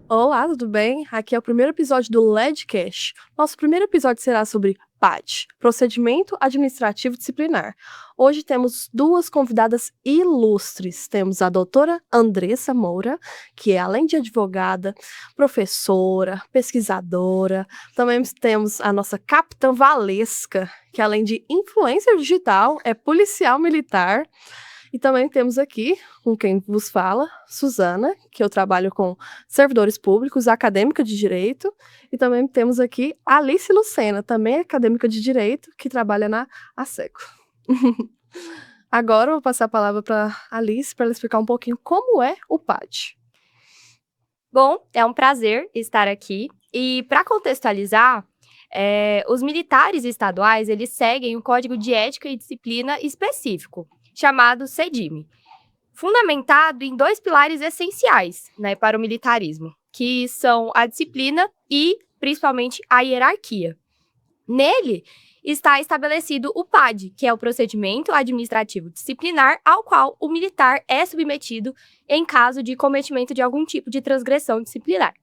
Olá, tudo bem? Aqui é o primeiro episódio do LEDcast. Nosso primeiro episódio será sobre PAD, Procedimento Administrativo Disciplinar. Hoje temos duas convidadas ilustres. Temos a doutora Andressa Moura, que é, além de advogada, professora, pesquisadora. Também temos a nossa capitã Valesca, que além de influencer digital, é policial militar. E também temos aqui, com quem vos fala, Suzana, que eu trabalho com servidores públicos, acadêmica de Direito. E também temos aqui Alice Lucena, também acadêmica de Direito, que trabalha na ASECO. Agora eu vou passar a palavra para Alice, para ela explicar um pouquinho como é o PAD. Bom, é um prazer estar aqui. E para contextualizar, os militares estaduais, eles seguem um código de ética e disciplina específico, chamado CEDIM, fundamentado em dois pilares essenciais, né, para o militarismo, que são a disciplina e, principalmente, a hierarquia. Nele está estabelecido o PAD, que é o procedimento administrativo disciplinar ao qual o militar é submetido em caso de cometimento de algum tipo de transgressão disciplinar.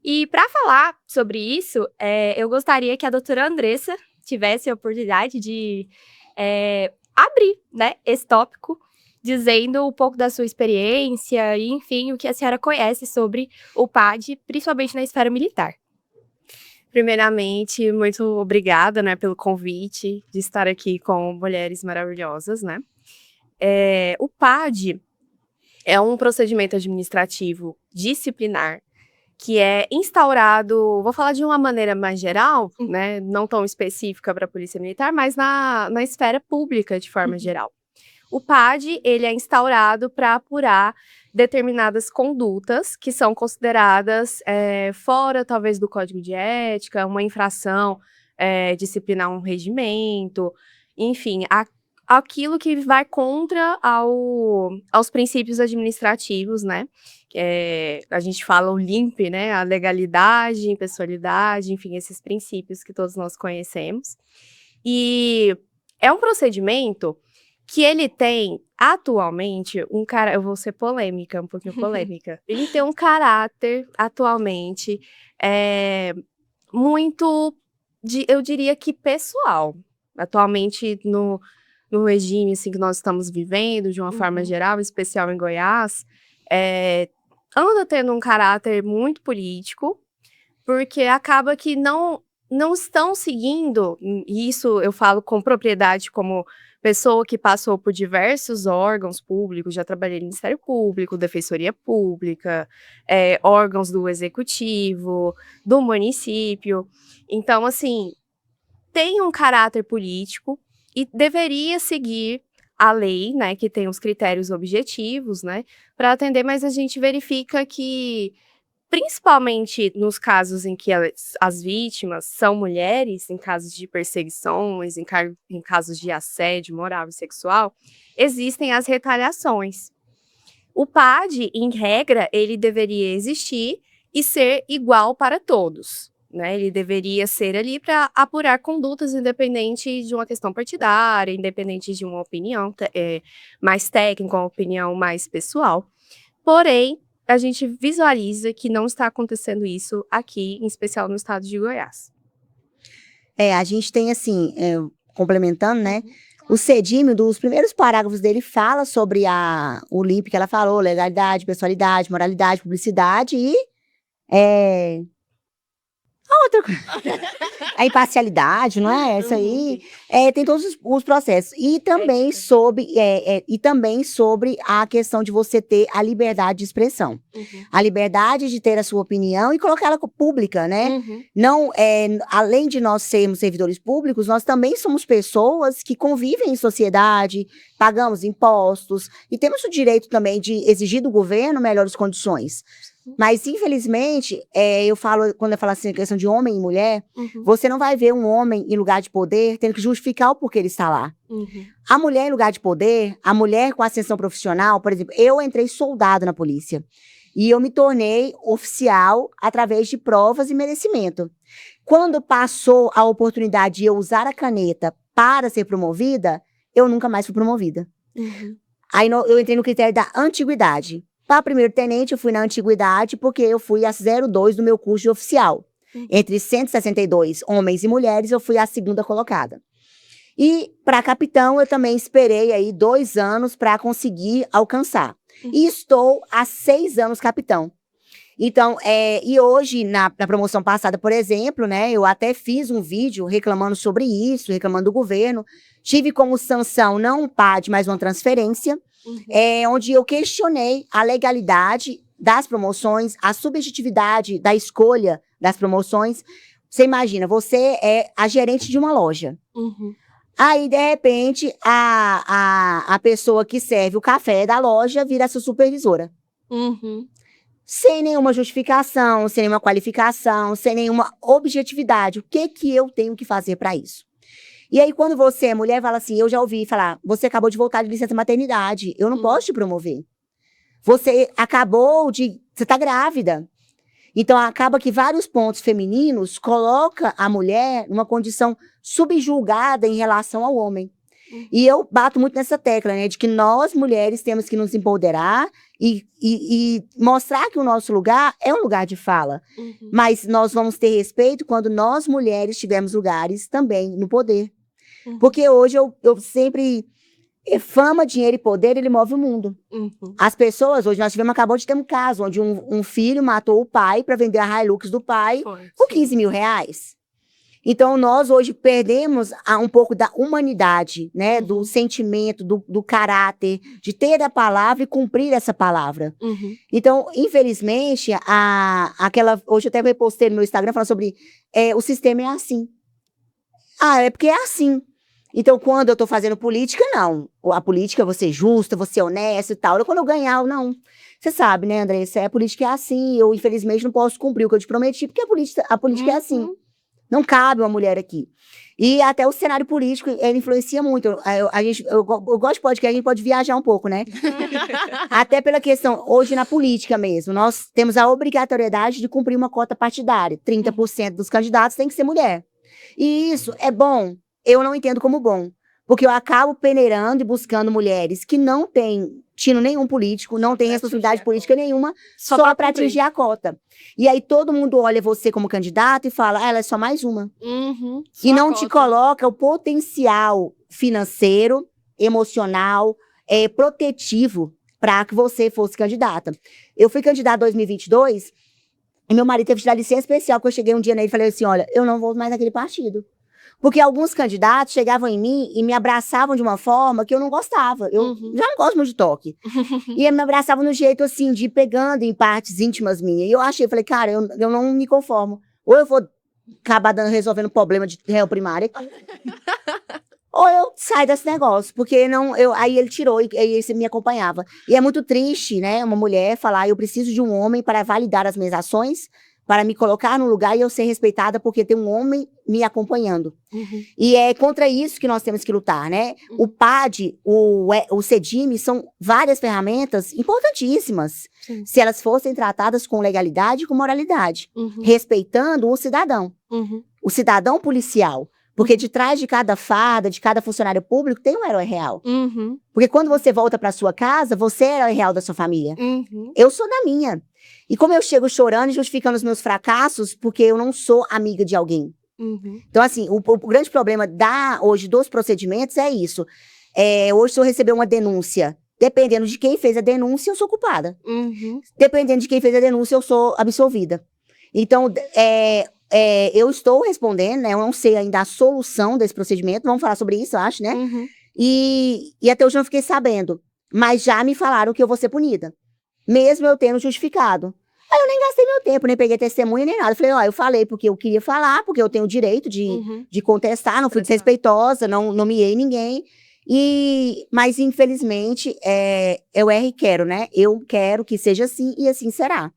E para falar sobre isso, eu gostaria que a doutora Andressa tivesse a oportunidade de abrir, né, esse tópico, dizendo um pouco da sua experiência e, enfim, o que a senhora conhece sobre o PAD, principalmente na esfera militar. Primeiramente, muito obrigada, né, pelo convite de estar aqui com mulheres maravilhosas, né? O PAD é um procedimento administrativo disciplinar que é instaurado, vou falar de uma maneira mais geral, né, não tão específica para a Polícia Militar, mas na esfera pública de forma geral. O PAD, ele é instaurado para apurar determinadas condutas que são consideradas fora, talvez, do Código de Ética, uma infração disciplinar um regimento, enfim, aquilo que vai contra aos princípios administrativos, né? A gente fala o LIMP, né? A legalidade, impessoalidade, enfim, esses princípios que todos nós conhecemos. E é um procedimento que ele tem, atualmente, eu vou ser polêmica, um pouquinho polêmica. Ele tem um caráter, atualmente, muito, eu diria que pessoal. Atualmente, no regime assim, que nós estamos vivendo, de uma forma geral, especial em Goiás, anda tendo um caráter muito político, porque acaba que não estão seguindo, e isso eu falo com propriedade como pessoa que passou por diversos órgãos públicos, já trabalhei no Ministério Público, Defensoria Pública, órgãos do Executivo, do município. Então, assim, tem um caráter político e deveria seguir a lei, né, que tem os critérios objetivos, né, para atender, mas a gente verifica que, principalmente nos casos em que as vítimas são mulheres, em casos de perseguições, em casos de assédio moral e sexual, existem as retaliações. O PAD, em regra, ele deveria existir e ser igual para todos, né? Ele deveria ser ali para apurar condutas independente de uma questão partidária, independente de uma opinião mais técnica, uma opinião mais pessoal. Porém, a gente visualiza que não está acontecendo isso aqui, em especial no estado de Goiás. A gente tem assim, complementando, né? O CEDIM, dos primeiros parágrafos dele, fala sobre o LIMP que ela falou, legalidade, pessoalidade, moralidade, publicidade e a outra coisa. A imparcialidade, não é? Essa aí. Tem todos os processos. E também sobre a questão de você ter a liberdade de expressão. A liberdade de ter a sua opinião e colocar ela pública, né? Não, além de nós sermos servidores públicos, nós também somos pessoas que convivem em sociedade, pagamos impostos e temos o direito também de exigir do governo melhores condições. Mas, infelizmente, quando eu falo assim, a questão de homem e mulher, você não vai ver um homem em lugar de poder tendo que justificar o porquê ele está lá. A mulher em lugar de poder, a mulher com ascensão profissional, por exemplo, eu entrei soldado na polícia e eu me tornei oficial através de provas e merecimento. Quando passou a oportunidade de eu usar a caneta para ser promovida, eu nunca mais fui promovida. Aí eu entrei no critério da antiguidade. Para primeiro-tenente, eu fui na antiguidade, porque eu fui a 02 do meu curso de oficial. Entre 162 homens e mulheres, eu fui a segunda colocada. E para capitão, eu também esperei aí 2 anos para conseguir alcançar. E estou há 6 anos capitão. Então, e hoje, na promoção passada, por exemplo, né, eu até fiz um vídeo reclamando sobre isso, reclamando do governo. Tive como sanção não um PAD, mas uma transferência, onde eu questionei a legalidade das promoções, a subjetividade da escolha das promoções. Você imagina, você é a gerente de uma loja. Aí, de repente, a pessoa que serve o café da loja vira sua supervisora. Sem nenhuma justificação, sem nenhuma qualificação, sem nenhuma objetividade. O que eu tenho que fazer para isso? E aí, quando você é mulher, fala assim, eu já ouvi falar, você acabou de voltar de licença maternidade, eu não posso te promover. Você tá grávida. Então, acaba que vários pontos femininos colocam a mulher numa condição subjulgada em relação ao homem. E eu bato muito nessa tecla, né, de que nós, mulheres, temos que nos empoderar e mostrar que o nosso lugar é um lugar de fala. Mas nós vamos ter respeito quando nós, mulheres, tivermos lugares também no poder. Porque hoje eu sempre... Fama, dinheiro e poder, ele move o mundo. As pessoas, hoje nós acabou de ter um caso, onde um filho matou o pai para vender a Hilux do pai por 15 mil reais. Então, nós hoje perdemos um pouco da humanidade, né? Do sentimento, do caráter, de ter a palavra e cumprir essa palavra. Então, infelizmente, hoje eu até repostei no meu Instagram falando sobre o sistema é assim. É porque é assim. Então, quando eu tô fazendo política, não. A política, vou ser justa, vou ser honesta e tal. Quando eu ganhar, não. Você sabe, né, Andressa? A política é assim. Eu, infelizmente, não posso cumprir o que eu te prometi, porque a política é assim. Não cabe uma mulher aqui. E até o cenário político, ele influencia muito. Eu gosto de podcast, a gente pode viajar um pouco, né? Até pela questão, hoje na política mesmo, nós temos a obrigatoriedade de cumprir uma cota partidária. 30% dos candidatos tem que ser mulher. E isso é bom. Eu não entendo como bom, porque eu acabo peneirando e buscando mulheres que não têm tino nenhum político, não têm responsabilidade política nenhuma, só para atingir a cota. E aí todo mundo olha você como candidato e fala, ela é só mais uma. E não te coloca o potencial financeiro, emocional, protetivo para que você fosse candidata. Eu fui candidata em 2022 e meu marido teve que tirar licença especial, porque eu cheguei um dia nele e falei assim, olha, eu não vou mais naquele partido. Porque alguns candidatos chegavam em mim e me abraçavam de uma forma que eu não gostava. Eu já não gosto muito de toque. E me abraçavam no jeito, assim, de ir pegando em partes íntimas minhas. E eu falei, cara, eu não me conformo. Ou eu vou acabar resolvendo problema de réu primária, ou eu saio desse negócio. Porque aí ele tirou e aí ele me acompanhava. E é muito triste, né, uma mulher falar, eu preciso de um homem para validar as minhas ações, para me colocar no lugar e eu ser respeitada porque tem um homem me acompanhando. E é contra isso que nós temos que lutar, né? O PAD, o CEDIME são várias ferramentas importantíssimas, se elas fossem tratadas com legalidade e com moralidade, respeitando o cidadão policial. Porque de trás de cada farda, de cada funcionário público, tem um herói real. Porque quando você volta para sua casa, você é o herói real da sua família. Eu sou da minha. E como eu chego chorando e justificando os meus fracassos, porque eu não sou amiga de alguém. Então, assim, o grande problema hoje dos procedimentos é isso. Hoje, se eu receber uma denúncia, dependendo de quem fez a denúncia, eu sou culpada. Dependendo de quem fez a denúncia, eu sou absolvida. Então, eu estou respondendo, né? Eu não sei ainda a solução desse procedimento. Vamos falar sobre isso, eu acho, né? E até hoje eu não fiquei sabendo. Mas já me falaram que eu vou ser punida. Mesmo eu tendo justificado. Aí eu nem gastei meu tempo, nem peguei testemunha, nem nada. Eu falei, eu falei porque eu queria falar, porque eu tenho o direito de contestar, não fui desrespeitosa, não nomeei ninguém. Mas, infelizmente, eu erro e quero, né? Eu quero que seja assim e assim será.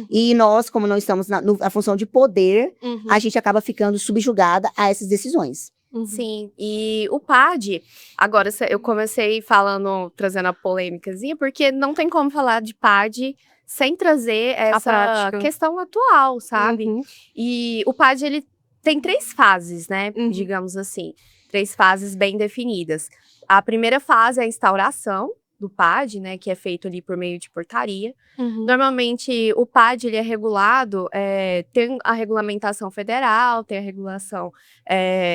E nós, como não estamos na função de poder, a gente acaba ficando subjugada a essas decisões. Sim, e o PAD, agora eu comecei trazendo a polêmicazinha, porque não tem como falar de PAD sem trazer essa questão atual, sabe? E o PAD, ele tem 3 fases, né? Digamos assim, 3 fases bem definidas. A primeira fase é a instauração, do PAD, né, que é feito ali por meio de portaria. Uhum. Normalmente, o PAD, ele é regulado, tem a regulamentação federal, tem a regulação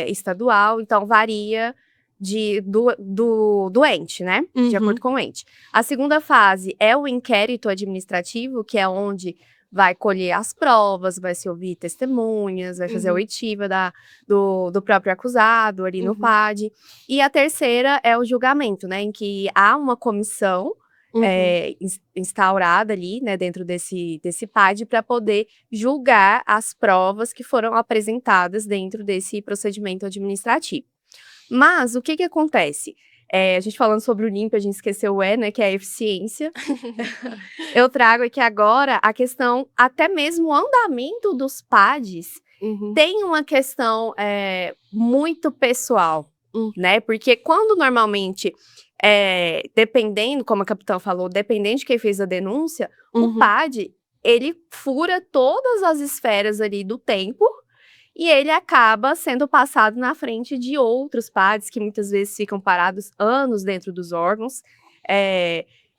estadual, então varia do ente, né, de Uhum. acordo com o ente. A segunda fase é o inquérito administrativo, que é onde vai colher as provas, vai se ouvir testemunhas, vai fazer a Uhum. oitiva do próprio acusado ali no Uhum. PAD. E a terceira é o julgamento, né, em que há uma comissão Uhum. instaurada ali, né, dentro desse PAD para poder julgar as provas que foram apresentadas dentro desse procedimento administrativo. Mas o que acontece? A gente falando sobre o LIMP, a gente esqueceu o E, né, que é a eficiência. Eu trago aqui agora a questão, até mesmo o andamento dos PADs, Uhum. tem uma questão muito pessoal, né? Porque quando normalmente, dependendo, como a capitã falou, dependendo de quem fez a denúncia, Uhum. o PAD, ele fura todas as esferas ali do tempo e ele acaba sendo passado na frente de outros PADs que muitas vezes ficam parados anos dentro dos órgãos,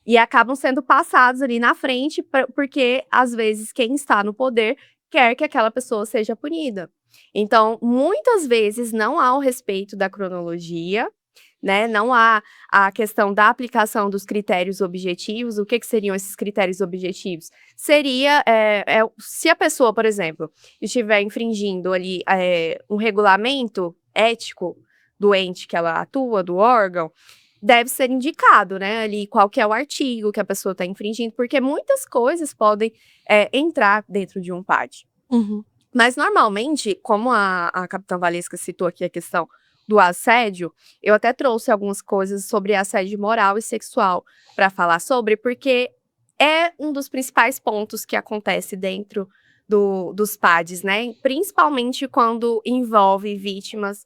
e acabam sendo passados ali na frente, porque, às vezes, quem está no poder quer que aquela pessoa seja punida. Então, muitas vezes, não há o respeito da cronologia, né? Não há a questão da aplicação dos critérios objetivos. O que seriam esses critérios objetivos? Seria, se a pessoa, por exemplo, estiver infringindo ali um regulamento ético do ente que ela atua, do órgão, deve ser indicado, né, ali qual que é o artigo que a pessoa está infringindo, porque muitas coisas podem entrar dentro de um PAD. Uhum. Mas, normalmente, como a capitã Valesca citou aqui a questão do assédio, eu até trouxe algumas coisas sobre assédio moral e sexual para falar sobre, porque é um dos principais pontos que acontece dentro dos PADs, né? Principalmente quando envolve vítimas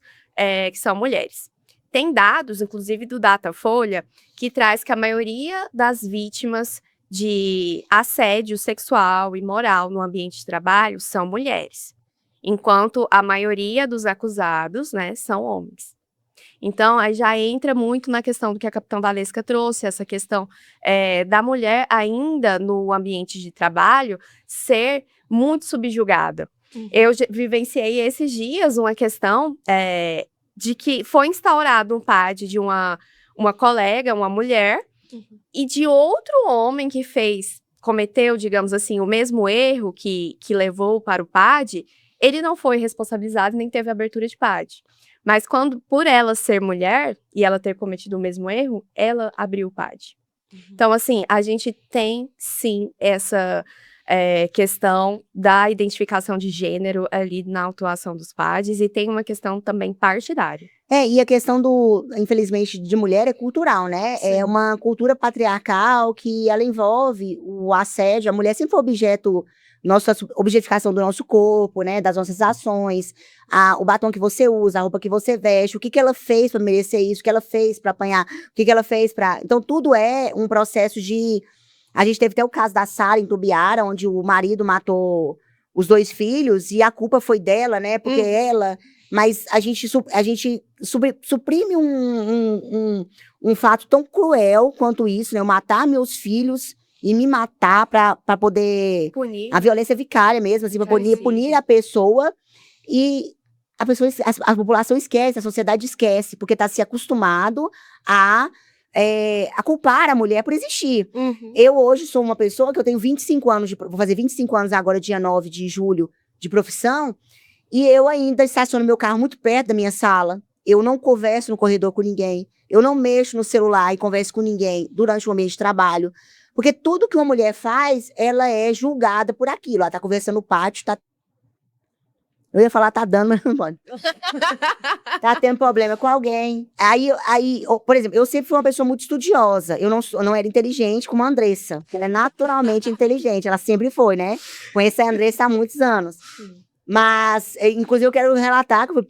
que são mulheres. Tem dados, inclusive do Datafolha, que traz que a maioria das vítimas de assédio sexual e moral no ambiente de trabalho são mulheres, enquanto a maioria dos acusados, né, são homens. Então, aí já entra muito na questão do que a capitã Valesca trouxe, essa questão da mulher ainda no ambiente de trabalho ser muito subjugada. Uhum. Eu vivenciei esses dias uma questão de que foi instaurado um PAD de uma colega, uma mulher, e de outro homem que cometeu, digamos assim, o mesmo erro que levou para o PAD, ele não foi responsabilizado nem teve abertura de PAD. Mas por ela ser mulher e ela ter cometido o mesmo erro, ela abriu o PAD. Então, assim, a gente tem, sim, essa questão da identificação de gênero ali na atuação dos PADs, e tem uma questão também partidária. E a questão infelizmente, de mulher é cultural, né? Sim. É uma cultura patriarcal que ela envolve o assédio. A mulher sempre foi objeto, nossa objetificação do nosso corpo, né? Das nossas ações, o batom que você usa, a roupa que você veste, o que ela fez para merecer isso, o que ela fez para apanhar, o que ela fez para. Então, tudo é um processo de. A gente teve até o caso da Sara em Tubiara, onde o marido matou os 2 filhos e a culpa foi dela, né? Porque ela. Mas a gente suprime um fato tão cruel quanto isso, né? Eu matar meus filhos e me matar para poder. Punir. A violência vicária mesmo, assim, para punir a pessoa. E a população esquece, a sociedade esquece, porque está se acostumado a culpar a mulher por existir. Uhum. Eu hoje sou uma pessoa que eu tenho 25 anos, vou fazer 25 anos agora, dia 9 de julho, de profissão, e eu ainda estaciono meu carro muito perto da minha sala. Eu não converso no corredor com ninguém. Eu não mexo no celular e converso com ninguém durante o ambiente de trabalho. Porque tudo que uma mulher faz, ela é julgada por aquilo. Ela tá conversando no pátio, eu ia falar tá dando, mas não pode. Tá tendo problema com alguém. Aí, por exemplo, eu sempre fui uma pessoa muito estudiosa. Eu não era inteligente como a Andressa. Ela é naturalmente inteligente. Ela sempre foi, né? Conheço a Andressa há muitos anos. Sim. Mas, inclusive, eu quero relatar que eu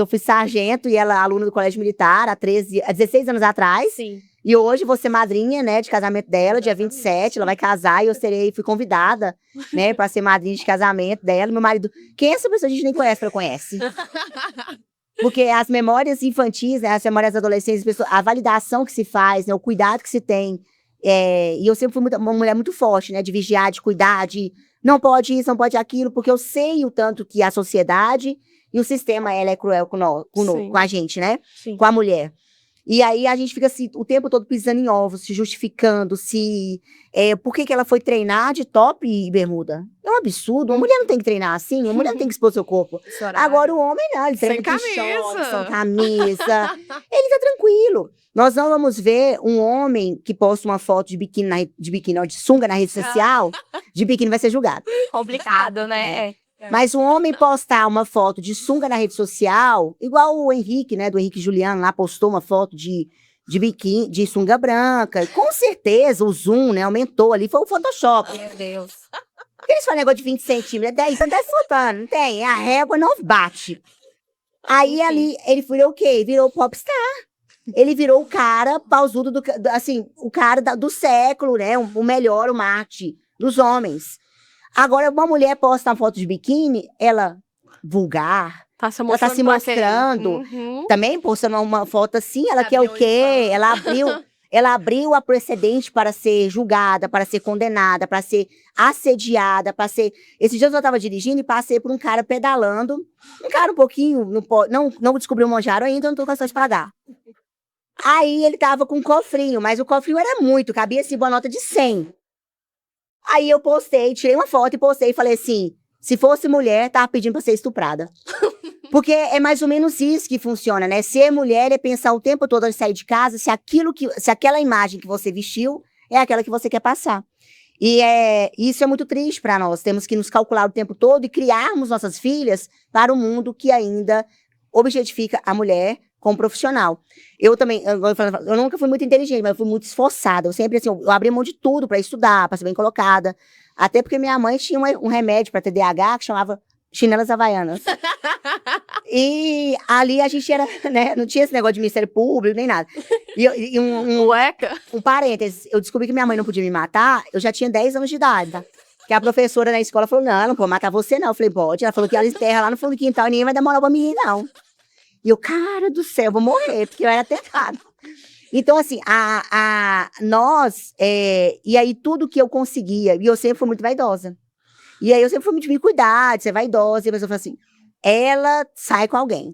fui sargento e ela é aluna do Colégio Militar há 16 anos atrás. Sim. E hoje vou ser madrinha, né, de casamento dela, dia 27, ela vai casar e eu fui convidada, né, para ser madrinha de casamento dela. Meu marido, quem é essa pessoa? A gente nem conhece, ela conhece. Porque as memórias infantis, né, as memórias adolescentes, a validação que se faz, né, o cuidado que se tem. E eu sempre fui uma mulher muito forte, né? De vigiar, de cuidar, de não pode isso, não pode aquilo, porque eu sei o tanto que a sociedade e o sistema ela é cruel com a gente, né? Sim. Com a mulher. E aí a gente fica assim, o tempo todo pisando em ovos, se justificando, por que ela foi treinar de top e bermuda? É um absurdo. Uma mulher não tem que treinar assim, uma mulher não tem que expor seu corpo. Agora o homem não, ele treina Sem de camisa. short, sem camisa. Ele tá tranquilo. Nós não vamos ver um homem que posta uma foto de biquíni, de sunga na rede social, de biquíni vai ser julgado. Complicado, né? Mas um homem postar uma foto de sunga na rede social, igual o Henrique, né, do Henrique Juliano, lá postou uma foto de biquíni, de sunga branca, e com certeza o zoom, né, aumentou ali, foi o Photoshop. Meu Deus. Eles falam negócio de 20 centímetros, 10, você tá soltando, não tem, a régua não bate. Aí ali, ele virou o quê? Virou popstar. Ele virou o cara pausudo, o cara do século, né, o melhor, o Marte dos homens. Agora, uma mulher posta uma foto de biquíni, ela vulgar, ela tá se mostrando. Uhum. Também postando uma foto assim, ela quer o quê? Ela abriu a precedente para ser julgada, para ser condenada, para ser assediada, para ser... Esses dias eu tava dirigindo e passei por um cara pedalando. Um cara um pouquinho, não descobriu o Monjaro ainda, eu não tô com de pagar. Aí ele tava com um cofrinho, mas o cofrinho era muito, cabia assim uma nota de 100. Aí eu postei, tirei uma foto e postei e falei assim, se fosse mulher, tava pedindo pra ser estuprada. Porque é mais ou menos isso que funciona, né? Ser mulher é pensar o tempo todo antes de sair de casa se aquela imagem que você vestiu é aquela que você quer passar. E isso é muito triste para nós. Temos que nos calcular o tempo todo e criarmos nossas filhas para um mundo que ainda objetifica a mulher como profissional. Eu também, eu nunca fui muito inteligente, mas eu fui muito esforçada. Eu sempre, assim, eu abri mão de tudo para estudar, para ser bem colocada. Até porque minha mãe tinha um remédio para TDAH que chamava chinelas havaianas. E ali a gente era, né, não tinha esse negócio de Ministério Público, nem nada. E um parênteses, eu descobri que minha mãe não podia me matar, eu já tinha 10 anos de idade, tá? Que a professora na escola falou, não, ela não pode matar você não. Eu falei, pode. Ela falou que ela enterra lá no fundo do quintal e ninguém vai dar moral pra mim, não. E eu, cara do céu, eu vou morrer, porque eu era tentada. Então, assim, nós, e aí tudo que eu conseguia, e eu sempre fui muito vaidosa. E aí eu sempre fui muito de me cuidar, de ser vaidosa, e a pessoa falou assim, ela sai com alguém.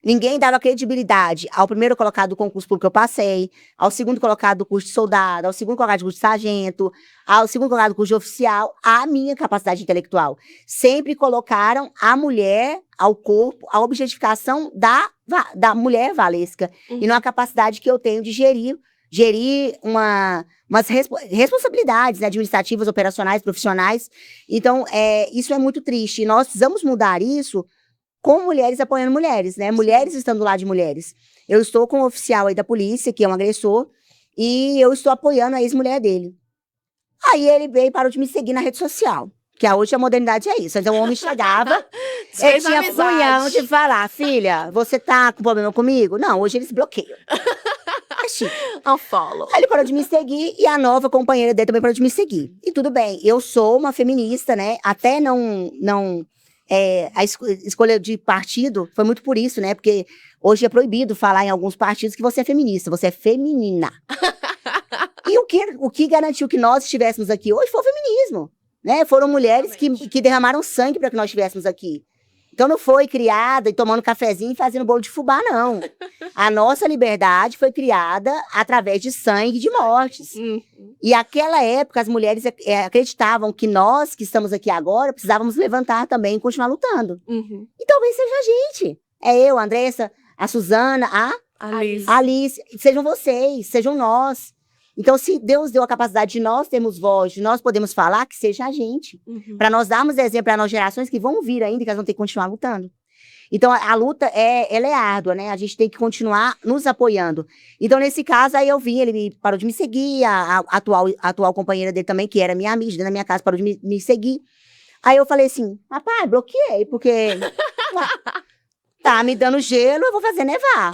Ninguém dava credibilidade ao primeiro colocado do concurso público que eu passei, ao segundo colocado do curso de soldado, ao segundo colocado do curso de sargento, ao segundo colocado do curso de oficial, à minha capacidade intelectual. Sempre colocaram a mulher, ao corpo, a objetificação da mulher valesca. E não a capacidade que eu tenho de gerir umas responsabilidades, né, administrativas, operacionais, profissionais. Então, isso é muito triste. E nós precisamos mudar isso com mulheres apoiando mulheres, né? Mulheres estando lá de mulheres. Eu estou com um oficial aí da polícia, que é um agressor, e eu estou apoiando a ex-mulher dele. Aí ele veio e parou de me seguir na rede social. Que hoje a modernidade é isso. Então o homem chegava, ele tinha punhão de falar, filha, você tá com problema comigo? Não, hoje eles bloqueiam. É chique. Unfollow. Aí ele parou de me seguir e a nova companheira dele também parou de me seguir. E tudo bem, eu sou uma feminista, né? Até a escolha de partido foi muito por isso, né? Porque hoje é proibido falar em alguns partidos que você é feminista, você é feminina. E o que garantiu que nós estivéssemos aqui hoje foi o feminismo, né? Foram mulheres que derramaram sangue para que nós estivéssemos aqui. Então não foi criada e tomando cafezinho e fazendo bolo de fubá, não. A nossa liberdade foi criada através de sangue e de mortes. E naquela época as mulheres acreditavam que nós, que estamos aqui agora, precisávamos levantar também e continuar lutando. E talvez seja a gente. É eu, a Andressa, a Suzana, a Alice. Sejam vocês, sejam nós. Então, se Deus deu a capacidade de nós termos voz, de nós podemos falar, que seja a gente. Para nós darmos exemplo para as gerações que vão vir ainda, que elas vão ter que continuar lutando. Então, a luta, ela é árdua, né? A gente tem que continuar nos apoiando. Então, nesse caso, aí eu vi, ele parou de me seguir, a atual companheira dele também, que era minha amiga, dentro da minha casa, parou de me seguir. Aí eu falei assim, rapaz, bloqueei, porque tá me dando gelo, eu vou fazer nevar.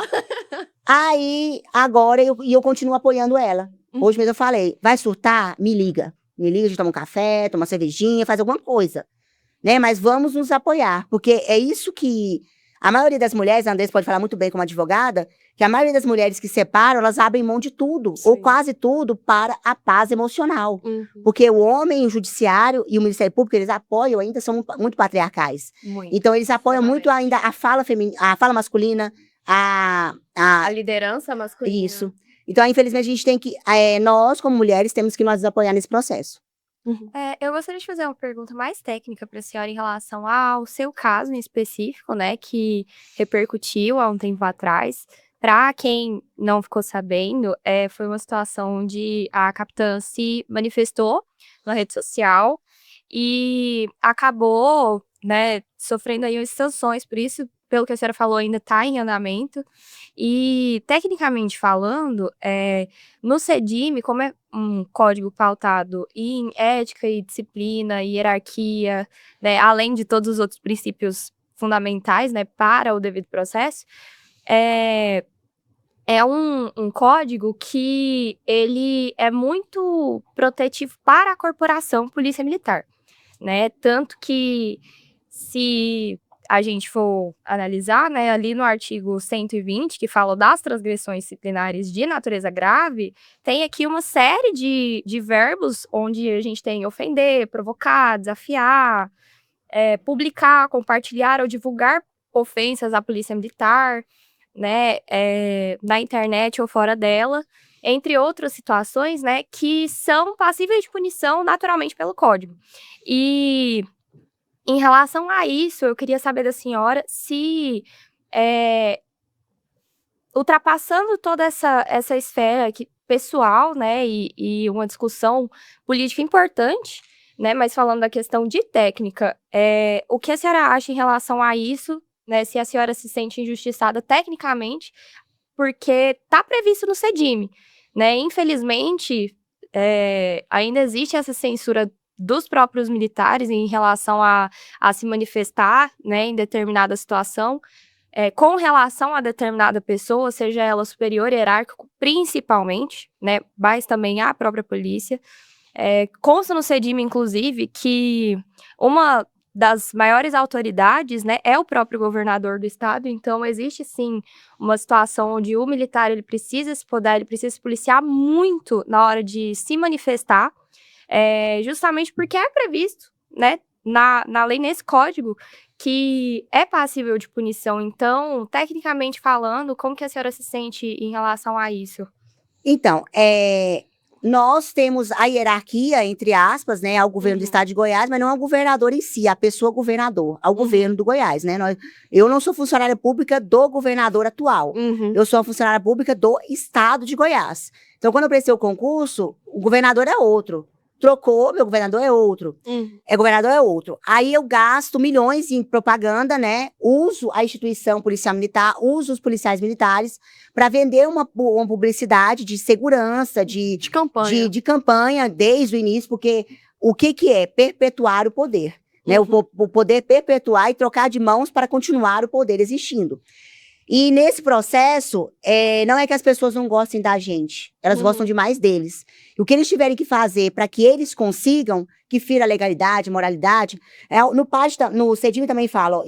Aí, agora, eu continuo apoiando ela. Hoje mesmo eu falei, vai surtar? Me liga. Me liga, a gente toma um café, toma uma cervejinha, faz alguma coisa. Né? Mas vamos nos apoiar, porque é isso que A maioria das mulheres, a Andressa pode falar muito bem como advogada, que a maioria das mulheres que separam, elas abrem mão de tudo, ou Sim. quase tudo, para a paz emocional. Uhum. Porque o homem, o judiciário e o Ministério Público, eles apoiam, ainda são muito patriarcais. Muito. Então, eles apoiam muito extremamente. ainda a fala feminina, a fala masculina, A liderança masculina. isso. Então, infelizmente, a gente tem que, nós, como mulheres, temos que nos apoiar nesse processo. Eu gostaria de fazer uma pergunta mais técnica para a senhora em relação ao seu caso em específico, né, que repercutiu há um tempo atrás. Para quem não ficou sabendo, foi uma situação onde a capitã se manifestou na rede social e acabou, né, sofrendo aí umas sanções, por isso, pelo que a senhora falou, ainda está em andamento. E, tecnicamente falando, no CEDIM, como é um código pautado em ética e disciplina e hierarquia, né, além de todos os outros princípios fundamentais, né, para o devido processo, é um código que ele é muito protetivo para a corporação Polícia Militar, né? Tanto que, se a gente for analisar, né, ali no artigo 120, que fala das transgressões disciplinares de natureza grave, tem aqui uma série de verbos onde a gente tem ofender, provocar, desafiar, publicar, compartilhar ou divulgar ofensas à polícia militar, né, na internet ou fora dela, entre outras situações, né, que são passíveis de punição naturalmente pelo código. E em relação a isso, eu queria saber da senhora se, ultrapassando toda essa esfera pessoal, né, e uma discussão política importante, né, mas falando da questão de técnica, o que a senhora acha em relação a isso, né, se a senhora se sente injustiçada tecnicamente, porque está previsto no CEDIM, né, infelizmente, ainda existe essa censura dos próprios militares em relação a se manifestar, né, em determinada situação, com relação a determinada pessoa, seja ela superior hierárquico, principalmente, né, mas também a própria polícia. Consta no CEDIM, inclusive, que uma das maiores autoridades, né, é o próprio governador do estado, então existe sim uma situação onde o militar ele precisa se podar, ele precisa se policiar muito na hora de se manifestar, justamente porque é previsto, né, na lei, nesse código, que é passível de punição. Então, tecnicamente falando, como que a senhora se sente em relação a isso? Então, nós temos a hierarquia, entre aspas, né, ao governo do estado de Goiás, mas não ao governador em si, a pessoa governador, ao governo do Goiás, né? Eu não sou funcionária pública do governador atual, eu sou a funcionária pública do estado de Goiás. Então, quando eu prestei o concurso, o governador é outro. Trocou, meu governador é outro. Governador é outro. Aí eu gasto milhões em propaganda, né? Uso a instituição policial militar, uso os policiais militares para vender uma publicidade de segurança, de campanha. De campanha desde o início, porque o que é? Perpetuar o poder. Né? O poder perpetuar e trocar de mãos para continuar o poder existindo. E nesse processo, não é que as pessoas não gostem da gente, elas gostam demais deles. E o que eles tiverem que fazer para que eles consigam, que fira a legalidade, moralidade, no CEDIM também fala,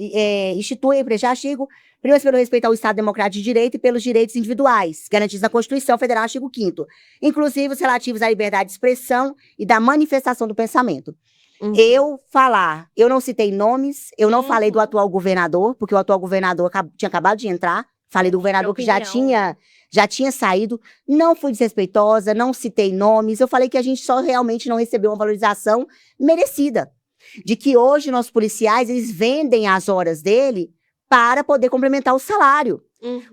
institui o artigo, primeiro pelo respeito ao Estado Democrático de Direito e pelos direitos individuais, garantidos na Constituição Federal, artigo 5º, inclusive os relativos à liberdade de expressão e da manifestação do pensamento. Eu não citei nomes, eu não falei do atual governador, porque o atual governador tinha acabado de entrar, falei do governador que já tinha saído, não fui desrespeitosa, não citei nomes, eu falei que a gente só realmente não recebeu uma valorização merecida, de que hoje nossos policiais, eles vendem as horas dele para poder complementar o salário.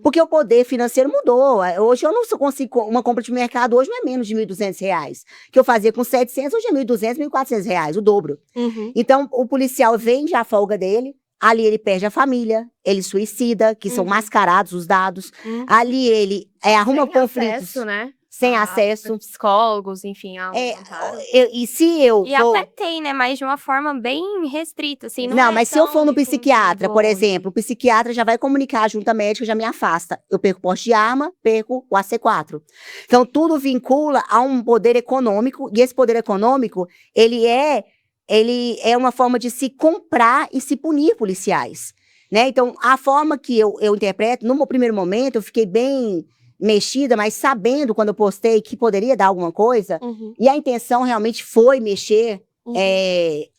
Porque o poder financeiro mudou. Hoje eu não consigo, uma compra de mercado hoje não é menos de R$ 1.200. Que eu fazia com 700, hoje é R$ 1.200, R$ 1.400, o dobro. Então, o policial vende a folga dele, ali ele perde a família, ele suicida, que são mascarados os dados. Ali ele arruma conflitos. Acesso, né? Sem acesso. Psicólogos, enfim. E até tem, né? Mas de uma forma bem restrita, assim. Não, mas se eu for no psiquiatra, por exemplo, o psiquiatra já vai comunicar a junta médica, já me afasta. Eu perco o porte de arma, perco o AC4. Então, tudo vincula a um poder econômico, e esse poder econômico, ele é uma forma de se comprar e se punir policiais. né? Então, a forma que eu interpreto, no meu primeiro momento, eu fiquei bem mexida, mas sabendo quando eu postei que poderia dar alguma coisa, e a intenção realmente foi mexer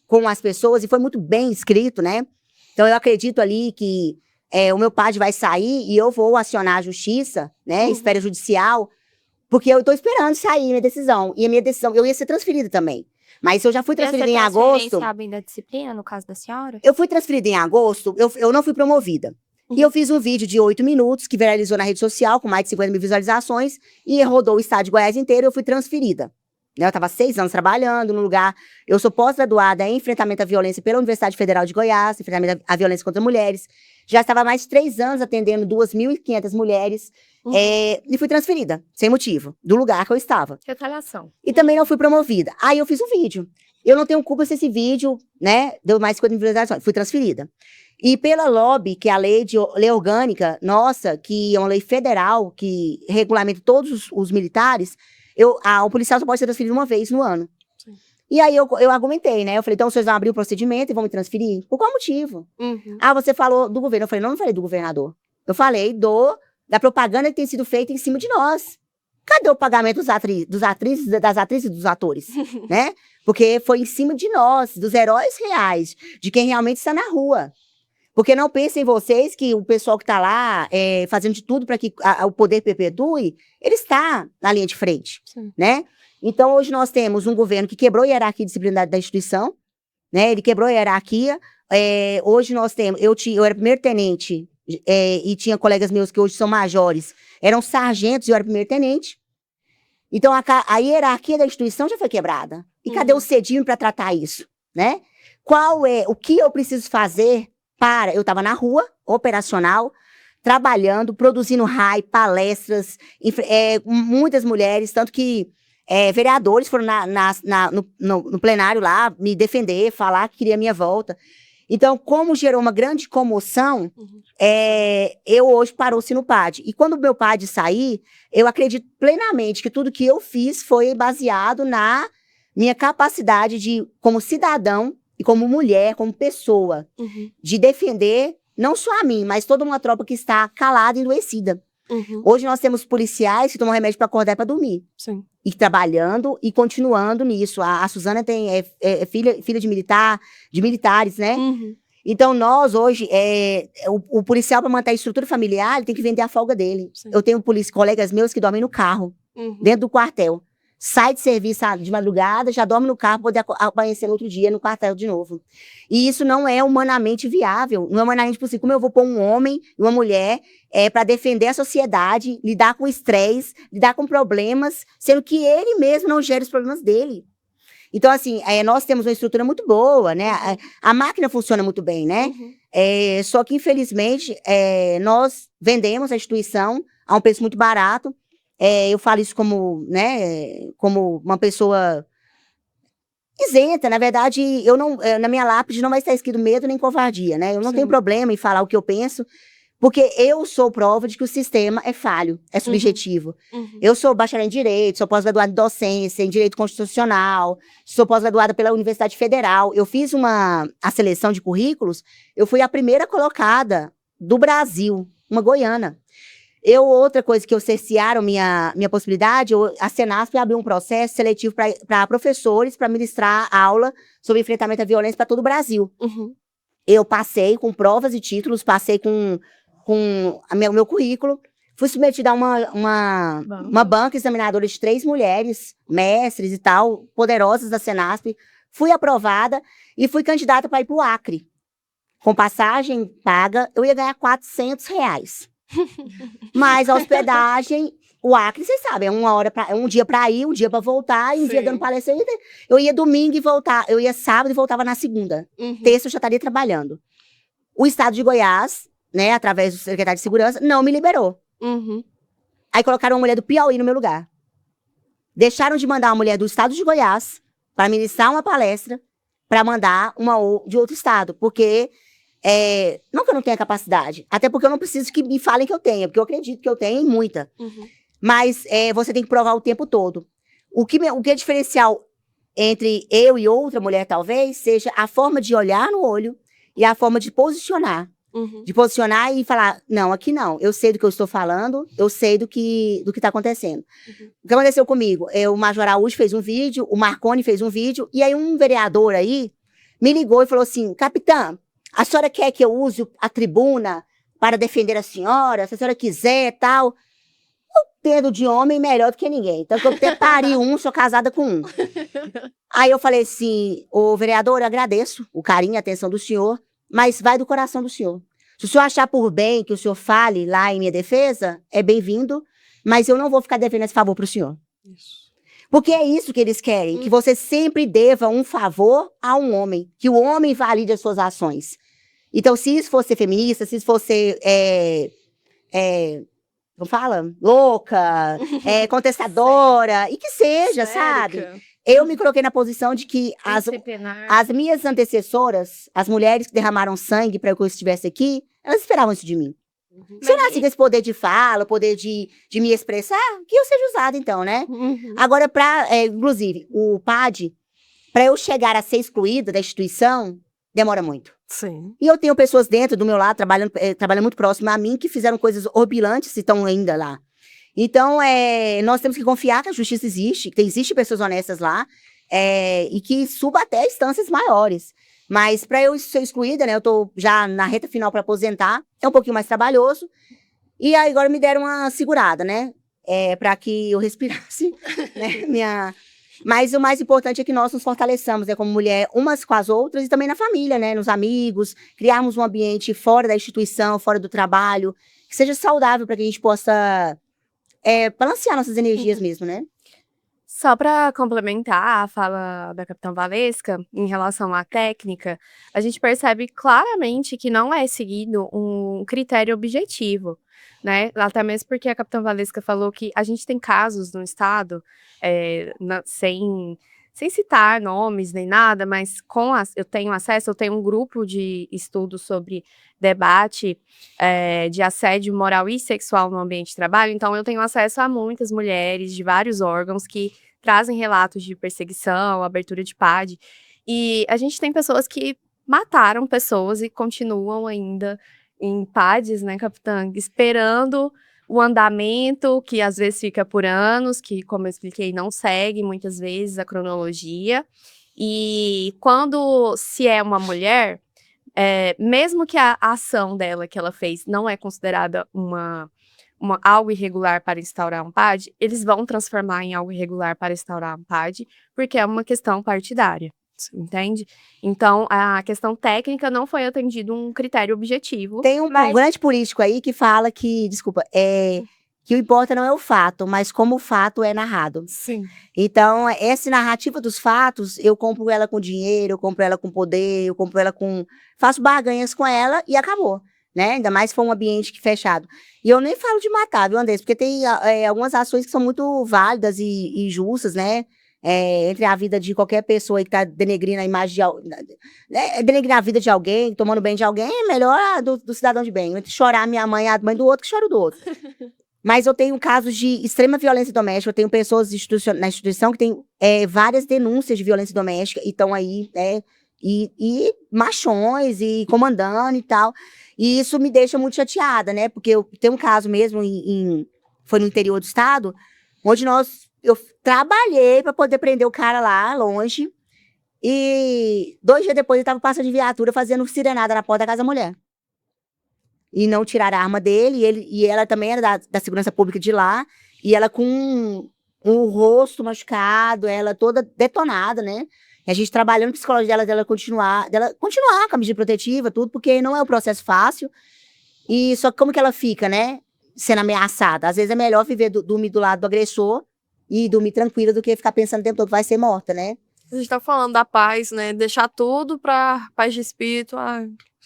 com as pessoas, e foi muito bem escrito, né? Então, eu acredito ali que o meu PAD vai sair e eu vou acionar a justiça, né? Esfera judicial, porque eu tô esperando sair minha decisão. E a minha decisão, eu ia ser transferida também. Mas eu já fui transferida em agosto. Sabem da disciplina, no caso da senhora? Eu fui transferida em agosto, eu não fui promovida. E eu fiz um vídeo de 8 minutos, que viralizou na rede social, com mais de 50 mil visualizações, e rodou o estado de Goiás inteiro, e eu fui transferida. Eu estava 6 anos trabalhando no lugar. Eu sou pós-graduada em enfrentamento à violência pela Universidade Federal de Goiás, enfrentamento à violência contra mulheres. Já estava há mais de 3 anos atendendo 2.500 mulheres. E fui transferida, sem motivo, do lugar que eu estava. Retaliação. E também não fui promovida. Aí eu fiz um vídeo. Eu não tenho culpa se esse vídeo, né, deu mais de 50 mil visualizações. Fui transferida. E pela LOB, que é a lei orgânica nossa, que é uma lei federal, que regulamenta todos os militares, o policial só pode ser transferido uma vez no ano. Sim. E aí eu argumentei, né? Eu falei, então vocês vão abrir o procedimento e vão me transferir? Por qual motivo? Ah, você falou do governo. Eu falei, não falei do governador. Eu falei da propaganda que tem sido feita em cima de nós. Cadê o pagamento das atrizes e dos atores, né? Porque foi em cima de nós, dos heróis reais, de quem realmente está na rua. Porque não pensem vocês que o pessoal que está lá fazendo de tudo para que o poder perpetue, ele está na linha de frente, né? Então, hoje nós temos um governo que quebrou a hierarquia disciplinar da instituição, né? Ele quebrou a hierarquia. Hoje nós temos... Eu era primeiro-tenente e tinha colegas meus que hoje são majores, eram sargentos e eu era primeiro-tenente. Então, a hierarquia da instituição já foi quebrada. E cadê o cedinho para tratar isso, né? O que eu preciso fazer eu estava na rua, operacional, trabalhando, produzindo palestras, muitas mulheres, tanto que vereadores foram no plenário lá me defender, falar que queria a minha volta. Então, como gerou uma grande comoção, eu hoje parou-se no PAD. E quando o meu PAD sair, eu acredito plenamente que tudo que eu fiz foi baseado na minha capacidade como cidadão, e como mulher, como pessoa, de defender não só a mim, mas toda uma tropa que está calada e endoecida. Hoje nós temos policiais que tomam remédio para acordar e para dormir. Sim. E trabalhando e continuando nisso. A Suzana é filha de militares, né? Então nós hoje, o policial para manter a estrutura familiar, ele tem que vender a folga dele. Sim. Eu tenho colegas meus que dormem no carro, dentro do quartel. Sai de serviço de madrugada, já dorme no carro, poder amanhecer no outro dia no quartel de novo. E isso não é humanamente viável, não é humanamente possível. Como eu vou pôr um homem e uma mulher para defender a sociedade, lidar com estresse, lidar com problemas, sendo que ele mesmo não gera os problemas dele. Então, assim, nós temos uma estrutura muito boa, né? A máquina funciona muito bem, né? Só que, infelizmente, nós vendemos a instituição a um preço muito barato. Eu falo isso como uma pessoa isenta. Na verdade, na minha lápide não vai estar escrito medo nem covardia, né? Eu não tenho problema em falar o que eu penso, porque eu sou prova de que o sistema é falho, é subjetivo. Eu sou bacharel em Direito, sou pós-graduada em Docência, em Direito Constitucional, sou pós-graduada pela Universidade Federal. Eu fiz a seleção de currículos, eu fui a primeira colocada do Brasil, uma goiana. Outra coisa que eu cercearam minha possibilidade, a Senasp abriu um processo seletivo para professores para ministrar aula sobre enfrentamento à violência para todo o Brasil. Eu passei com provas e títulos, passei com o meu currículo, fui submetida a uma banca examinadora de 3 mulheres, mestres e tal, poderosas da Senasp, fui aprovada e fui candidata para ir para o Acre. Com passagem paga, eu ia ganhar R$400. Mas a hospedagem, o Acre, vocês sabem, é um dia pra ir, um dia pra voltar, e um dia dando palestra. Eu ia domingo e voltar, eu ia sábado e voltava na segunda. Terça eu já estaria trabalhando. O estado de Goiás, né, através do secretário de Segurança, não me liberou. Aí colocaram uma mulher do Piauí no meu lugar. Deixaram de mandar uma mulher do estado de Goiás para ministrar uma palestra, para mandar uma de outro estado, porque... não que eu não tenha capacidade, até porque eu não preciso que me falem que eu tenha, porque eu acredito que eu tenho muita. Mas você tem que provar o tempo todo. O que é diferencial entre eu e outra mulher, talvez, seja a forma de olhar no olho e a forma de posicionar. De posicionar e falar, não, aqui não. Eu sei do que eu estou falando, eu sei do que está acontecendo. O que aconteceu comigo? O Major Araújo fez um vídeo, o Marconi fez um vídeo, e aí um vereador aí me ligou e falou assim, capitã, a senhora quer que eu use a tribuna para defender a senhora, se a senhora quiser, tal. Eu tendo de homem melhor do que ninguém. Então, eu até pari sou casada com um. Aí eu falei assim, ô vereador, eu agradeço o carinho e a atenção do senhor, mas vai do coração do senhor. Se o senhor achar por bem que o senhor fale lá em minha defesa, é bem-vindo, mas eu não vou ficar devendo esse favor para o senhor. Isso. Porque é isso que eles querem, que você sempre deva um favor a um homem, que o homem valide as suas ações. Então, se isso fosse feminista, se isso fosse, como fala? Louca, contestadora, e que seja, sabe? Eu me coloquei na posição de que as minhas antecessoras, as mulheres que derramaram sangue para que eu estivesse aqui, elas esperavam isso de mim. Se eu nasci com esse poder de fala, poder de me expressar, que eu seja usada então, né? Agora, inclusive, o PAD, para eu chegar a ser excluída da instituição, demora muito. Sim. E eu tenho pessoas dentro do meu lado, trabalhando muito próximo a mim, que fizeram coisas orbilantes e estão ainda lá. Então, nós temos que confiar que a justiça existe, que existem pessoas honestas lá, e que suba até instâncias maiores. Mas para eu ser excluída, né, eu tô já na reta final para aposentar, é um pouquinho mais trabalhoso. E aí agora me deram uma segurada, né, para que eu respirasse, né, Mas o mais importante é que nós nos fortaleçamos, né, como mulher, umas com as outras e também na família, né, nos amigos, criarmos um ambiente fora da instituição, fora do trabalho, que seja saudável para que a gente possa balancear nossas energias mesmo, né? Só para complementar a fala da Capitã Valesca, em relação à técnica, a gente percebe claramente que não é seguido um critério objetivo, né? Até mesmo porque a Capitã Valesca falou que a gente tem casos no estado, sem citar nomes nem nada, mas eu tenho acesso, eu tenho um grupo de estudos sobre debate de assédio moral e sexual no ambiente de trabalho, então eu tenho acesso a muitas mulheres de vários órgãos que trazem relatos de perseguição, abertura de PAD, e a gente tem pessoas que mataram pessoas e continuam ainda em PADs, né, capitã, esperando o andamento, que às vezes fica por anos, que, como eu expliquei, não segue muitas vezes a cronologia, e quando se é uma mulher, mesmo que a ação dela que ela fez não é considerada algo irregular para instaurar um PAD, eles vão transformar em algo irregular para instaurar um PAD, porque é uma questão partidária, entende? Então, a questão técnica não foi atendido um critério objetivo. Tem um grande político aí que fala que, que o importa não é o fato, mas como o fato é narrado. Sim. Então, essa narrativa dos fatos, eu compro ela com dinheiro, eu compro ela com poder, faço barganhas com ela e acabou. Né? Ainda mais se for um ambiente fechado. E eu nem falo de matar, viu, Andressa? Porque tem algumas ações que são muito válidas e justas, né? Entre a vida de qualquer pessoa que está denegrindo a imagem denegrindo a vida de alguém, tomando bem de alguém, é melhor do cidadão de bem. Entre chorar a mãe do outro, que chora do outro. Mas eu tenho casos de extrema violência doméstica, eu tenho pessoas na instituição que têm várias denúncias de violência doméstica e estão aí, né? E machões, e comandando e tal. E isso me deixa muito chateada, né? Porque eu tenho um caso mesmo, foi no interior do estado, onde eu trabalhei para poder prender o cara lá, longe. E 2 dias depois ele estava passando de viatura, fazendo sirenada na porta da casa da mulher. E não tiraram a arma dele, e ela também era da segurança pública de lá, e ela com o rosto machucado, ela toda detonada, né? E a gente trabalhando no psicológico dela continuar com a medida protetiva, tudo, porque não é um processo fácil. E só que como que ela fica, né? Sendo ameaçada. Às vezes é melhor dormir do lado do agressor e dormir tranquila do que ficar pensando o tempo todo que vai ser morta, né? A gente tá falando da paz, né? Deixar tudo pra paz de espírito.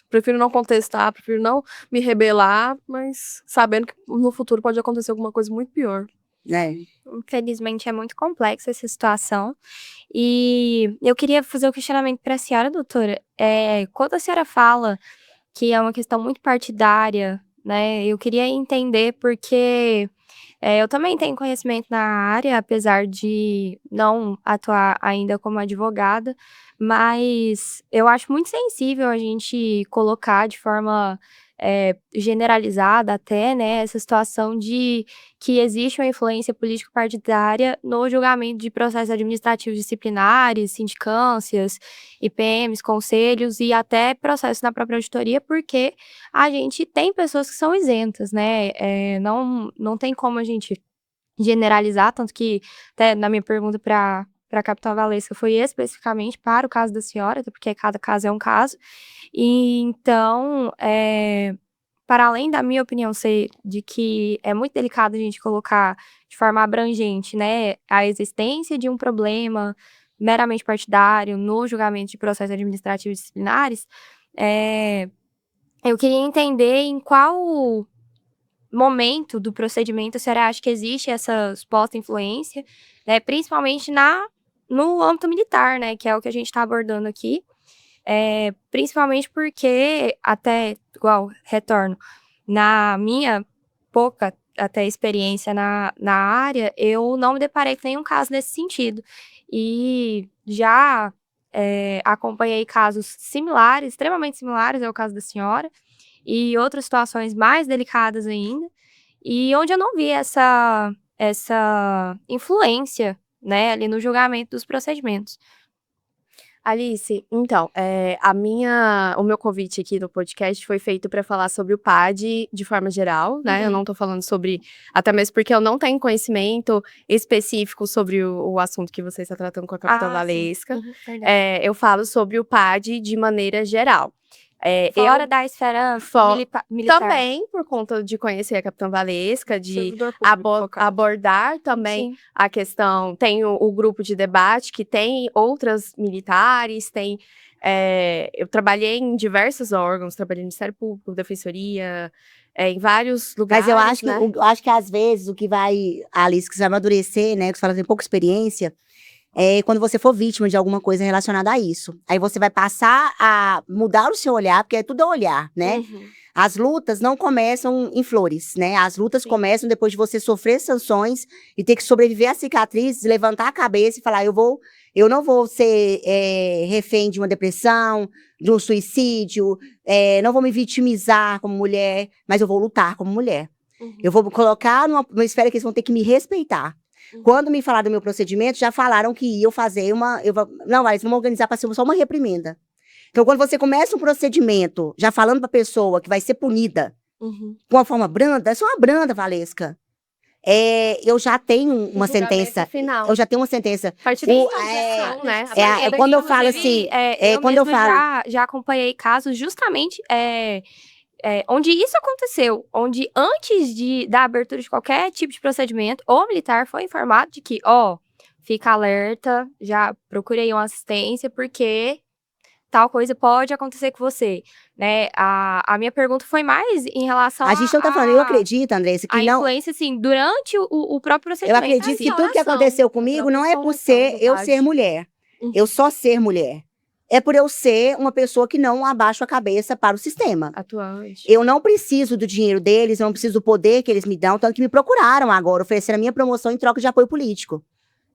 Prefiro não contestar, prefiro não me rebelar, mas sabendo que no futuro pode acontecer alguma coisa muito pior. Infelizmente é muito complexa essa situação. E eu queria fazer um questionamento para a senhora, doutora. Quando a senhora fala que é uma questão muito partidária, né? Eu queria entender porque eu também tenho conhecimento na área, apesar de não atuar ainda como advogada, mas eu acho muito sensível a gente colocar de forma generalizada até, né, essa situação de que existe uma influência político-partidária no julgamento de processos administrativos disciplinares, sindicâncias, IPMs, conselhos e até processos na própria auditoria, porque a gente tem pessoas que são isentas, né, não tem como a gente generalizar, tanto que até na minha pergunta para a capitã Valesca foi especificamente para o caso da senhora, até porque cada caso é um caso. E então, para além da minha opinião ser de que é muito delicado a gente colocar de forma abrangente, né, a existência de um problema meramente partidário no julgamento de processos administrativos disciplinares, eu queria entender em qual momento do procedimento a senhora acha que existe essa suposta influência, né, principalmente no âmbito militar, né, que é o que a gente está abordando aqui, principalmente porque, até, igual, retorno, na minha pouca até experiência na área, eu não me deparei com nenhum caso nesse sentido, e já acompanhei casos similares, extremamente similares ao caso da senhora, e outras situações mais delicadas ainda, e onde eu não vi essa influência, né, ali no julgamento dos procedimentos. Alice, então, o meu convite aqui no podcast foi feito para falar sobre o PAD de forma geral, né? Eu não tô falando sobre, até mesmo porque eu não tenho conhecimento específico sobre o assunto que você está tratando com a capitã Valesca. Eu falo sobre o PAD de maneira geral. Fora da esfera militar. Também, por conta de conhecer a capitã Valesca, de abordar também a questão. Tem o grupo de debate, que tem outras militares, eu trabalhei em diversos órgãos, trabalhei no Ministério Público, Defensoria, em vários lugares. Mas eu acho, né? eu acho que às vezes o que vai, Alice, que você vai amadurecer, né, que você fala tem pouca experiência, quando você for vítima de alguma coisa relacionada a isso. Aí você vai passar a mudar o seu olhar, porque tudo é olhar, né? As lutas não começam em flores, né? As lutas começam depois de você sofrer sanções e ter que sobreviver às cicatrizes, levantar a cabeça e falar, eu não vou ser refém de uma depressão, de um suicídio, não vou me vitimizar como mulher, mas eu vou lutar como mulher. Eu vou me colocar numa esfera que eles vão ter que me respeitar. Quando me falaram do meu procedimento, já falaram que iam fazer não, eles vão organizar para ser só uma reprimenda. Então, quando você começa um procedimento, já falando para a pessoa que vai ser punida com uma forma branda, é só uma branda, Valesca. Eu já tenho uma sentença. Final. Eu já tenho uma sentença. Né? Quando eu falo assim, quando eu falo, já acompanhei casos justamente onde isso aconteceu, onde antes da abertura de qualquer tipo de procedimento, o militar foi informado de que, fica alerta, já procurei uma assistência, porque tal coisa pode acontecer com você, né? A minha pergunta foi mais em relação a gente não tá falando, eu acredito, Andressa, que a não... influência, assim, durante o próprio Eu procedimento. acredito que tudo que aconteceu comigo não é por eu ser mulher. Eu só ser mulher. É por eu ser uma pessoa que não abaixo a cabeça para o sistema. Atuante. Eu não preciso do dinheiro deles, eu não preciso do poder que eles me dão, tanto que me procuraram agora, ofereceram a minha promoção em troca de apoio político.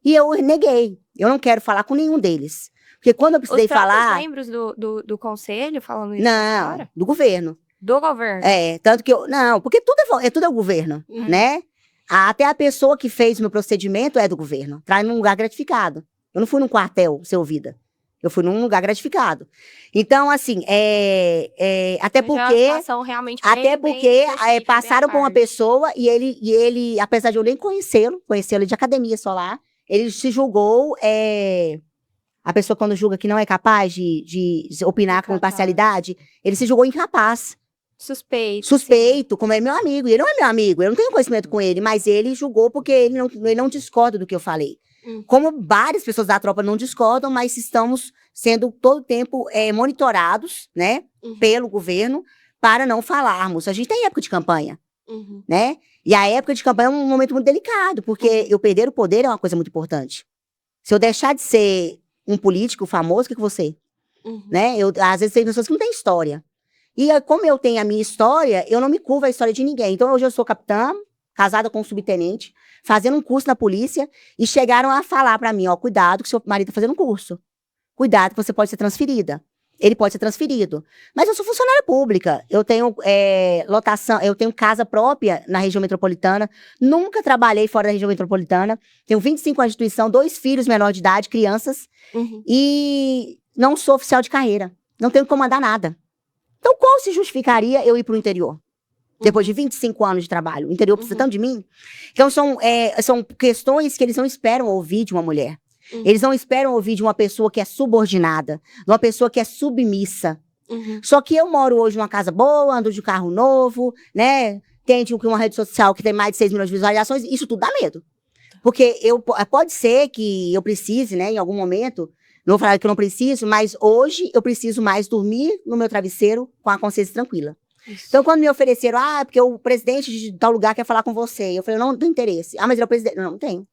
E eu neguei. Eu não quero falar com nenhum deles. Porque quando eu precisei falar... Os membros do conselho falando isso? Não, do governo. Do governo? Tanto que eu... Não, porque tudo é o governo, né? Até a pessoa que fez o meu procedimento é do governo. Traz num lugar gratificado. Eu não fui num quartel ser ouvida. Eu fui num lugar gratificado. Então, assim, até porque passaram por uma pessoa e ele, apesar de eu nem conhecê-lo de academia só lá, ele se julgou, a pessoa quando julga que não é capaz de opinar com imparcialidade, ele se julgou incapaz. Suspeito, como é meu amigo. E ele não é meu amigo, eu não tenho conhecimento com ele, mas ele julgou porque ele não discorda do que eu falei. Como várias pessoas da tropa não discordam, mas estamos sendo todo o tempo monitorados, né, pelo governo, para não falarmos. A gente tem época de campanha, né? E a época de campanha é um momento muito delicado, porque eu perder o poder é uma coisa muito importante. Se eu deixar de ser um político famoso, o que você? Né? Às vezes tem pessoas que não têm história. E como eu tenho a minha história, eu não me curvo a história de ninguém. Então hoje eu sou capitã, casada com um subtenente, fazendo um curso na polícia, e chegaram a falar pra mim, cuidado que seu marido tá fazendo um curso. cuidado que você pode ser transferida. Ele pode ser transferido. Mas eu sou funcionária pública. Eu tenho lotação, eu tenho casa própria na região metropolitana. Nunca trabalhei fora da região metropolitana. Tenho 25 anos de instituição, 2 filhos menor de idade, crianças. E não sou oficial de carreira. Não tenho que comandar nada. Então, qual se justificaria eu ir para o interior? Depois de 25 anos de trabalho. O interior precisa tanto de mim? Então, são questões que eles não esperam ouvir de uma mulher. Eles não esperam ouvir de uma pessoa que é subordinada, de uma pessoa que é submissa. Só que eu moro hoje numa casa boa, ando de carro novo, né? Tenho uma rede social que tem mais de 6 milhões de visualizações. Isso tudo dá medo. Porque pode ser que eu precise, né, em algum momento, não vou falar que eu não preciso, mas hoje eu preciso mais dormir no meu travesseiro com a consciência tranquila. Isso. Então, quando me ofereceram, porque o presidente de tal lugar quer falar com você, eu falei, não tenho interesse. Mas ele é o presidente. Não tenho.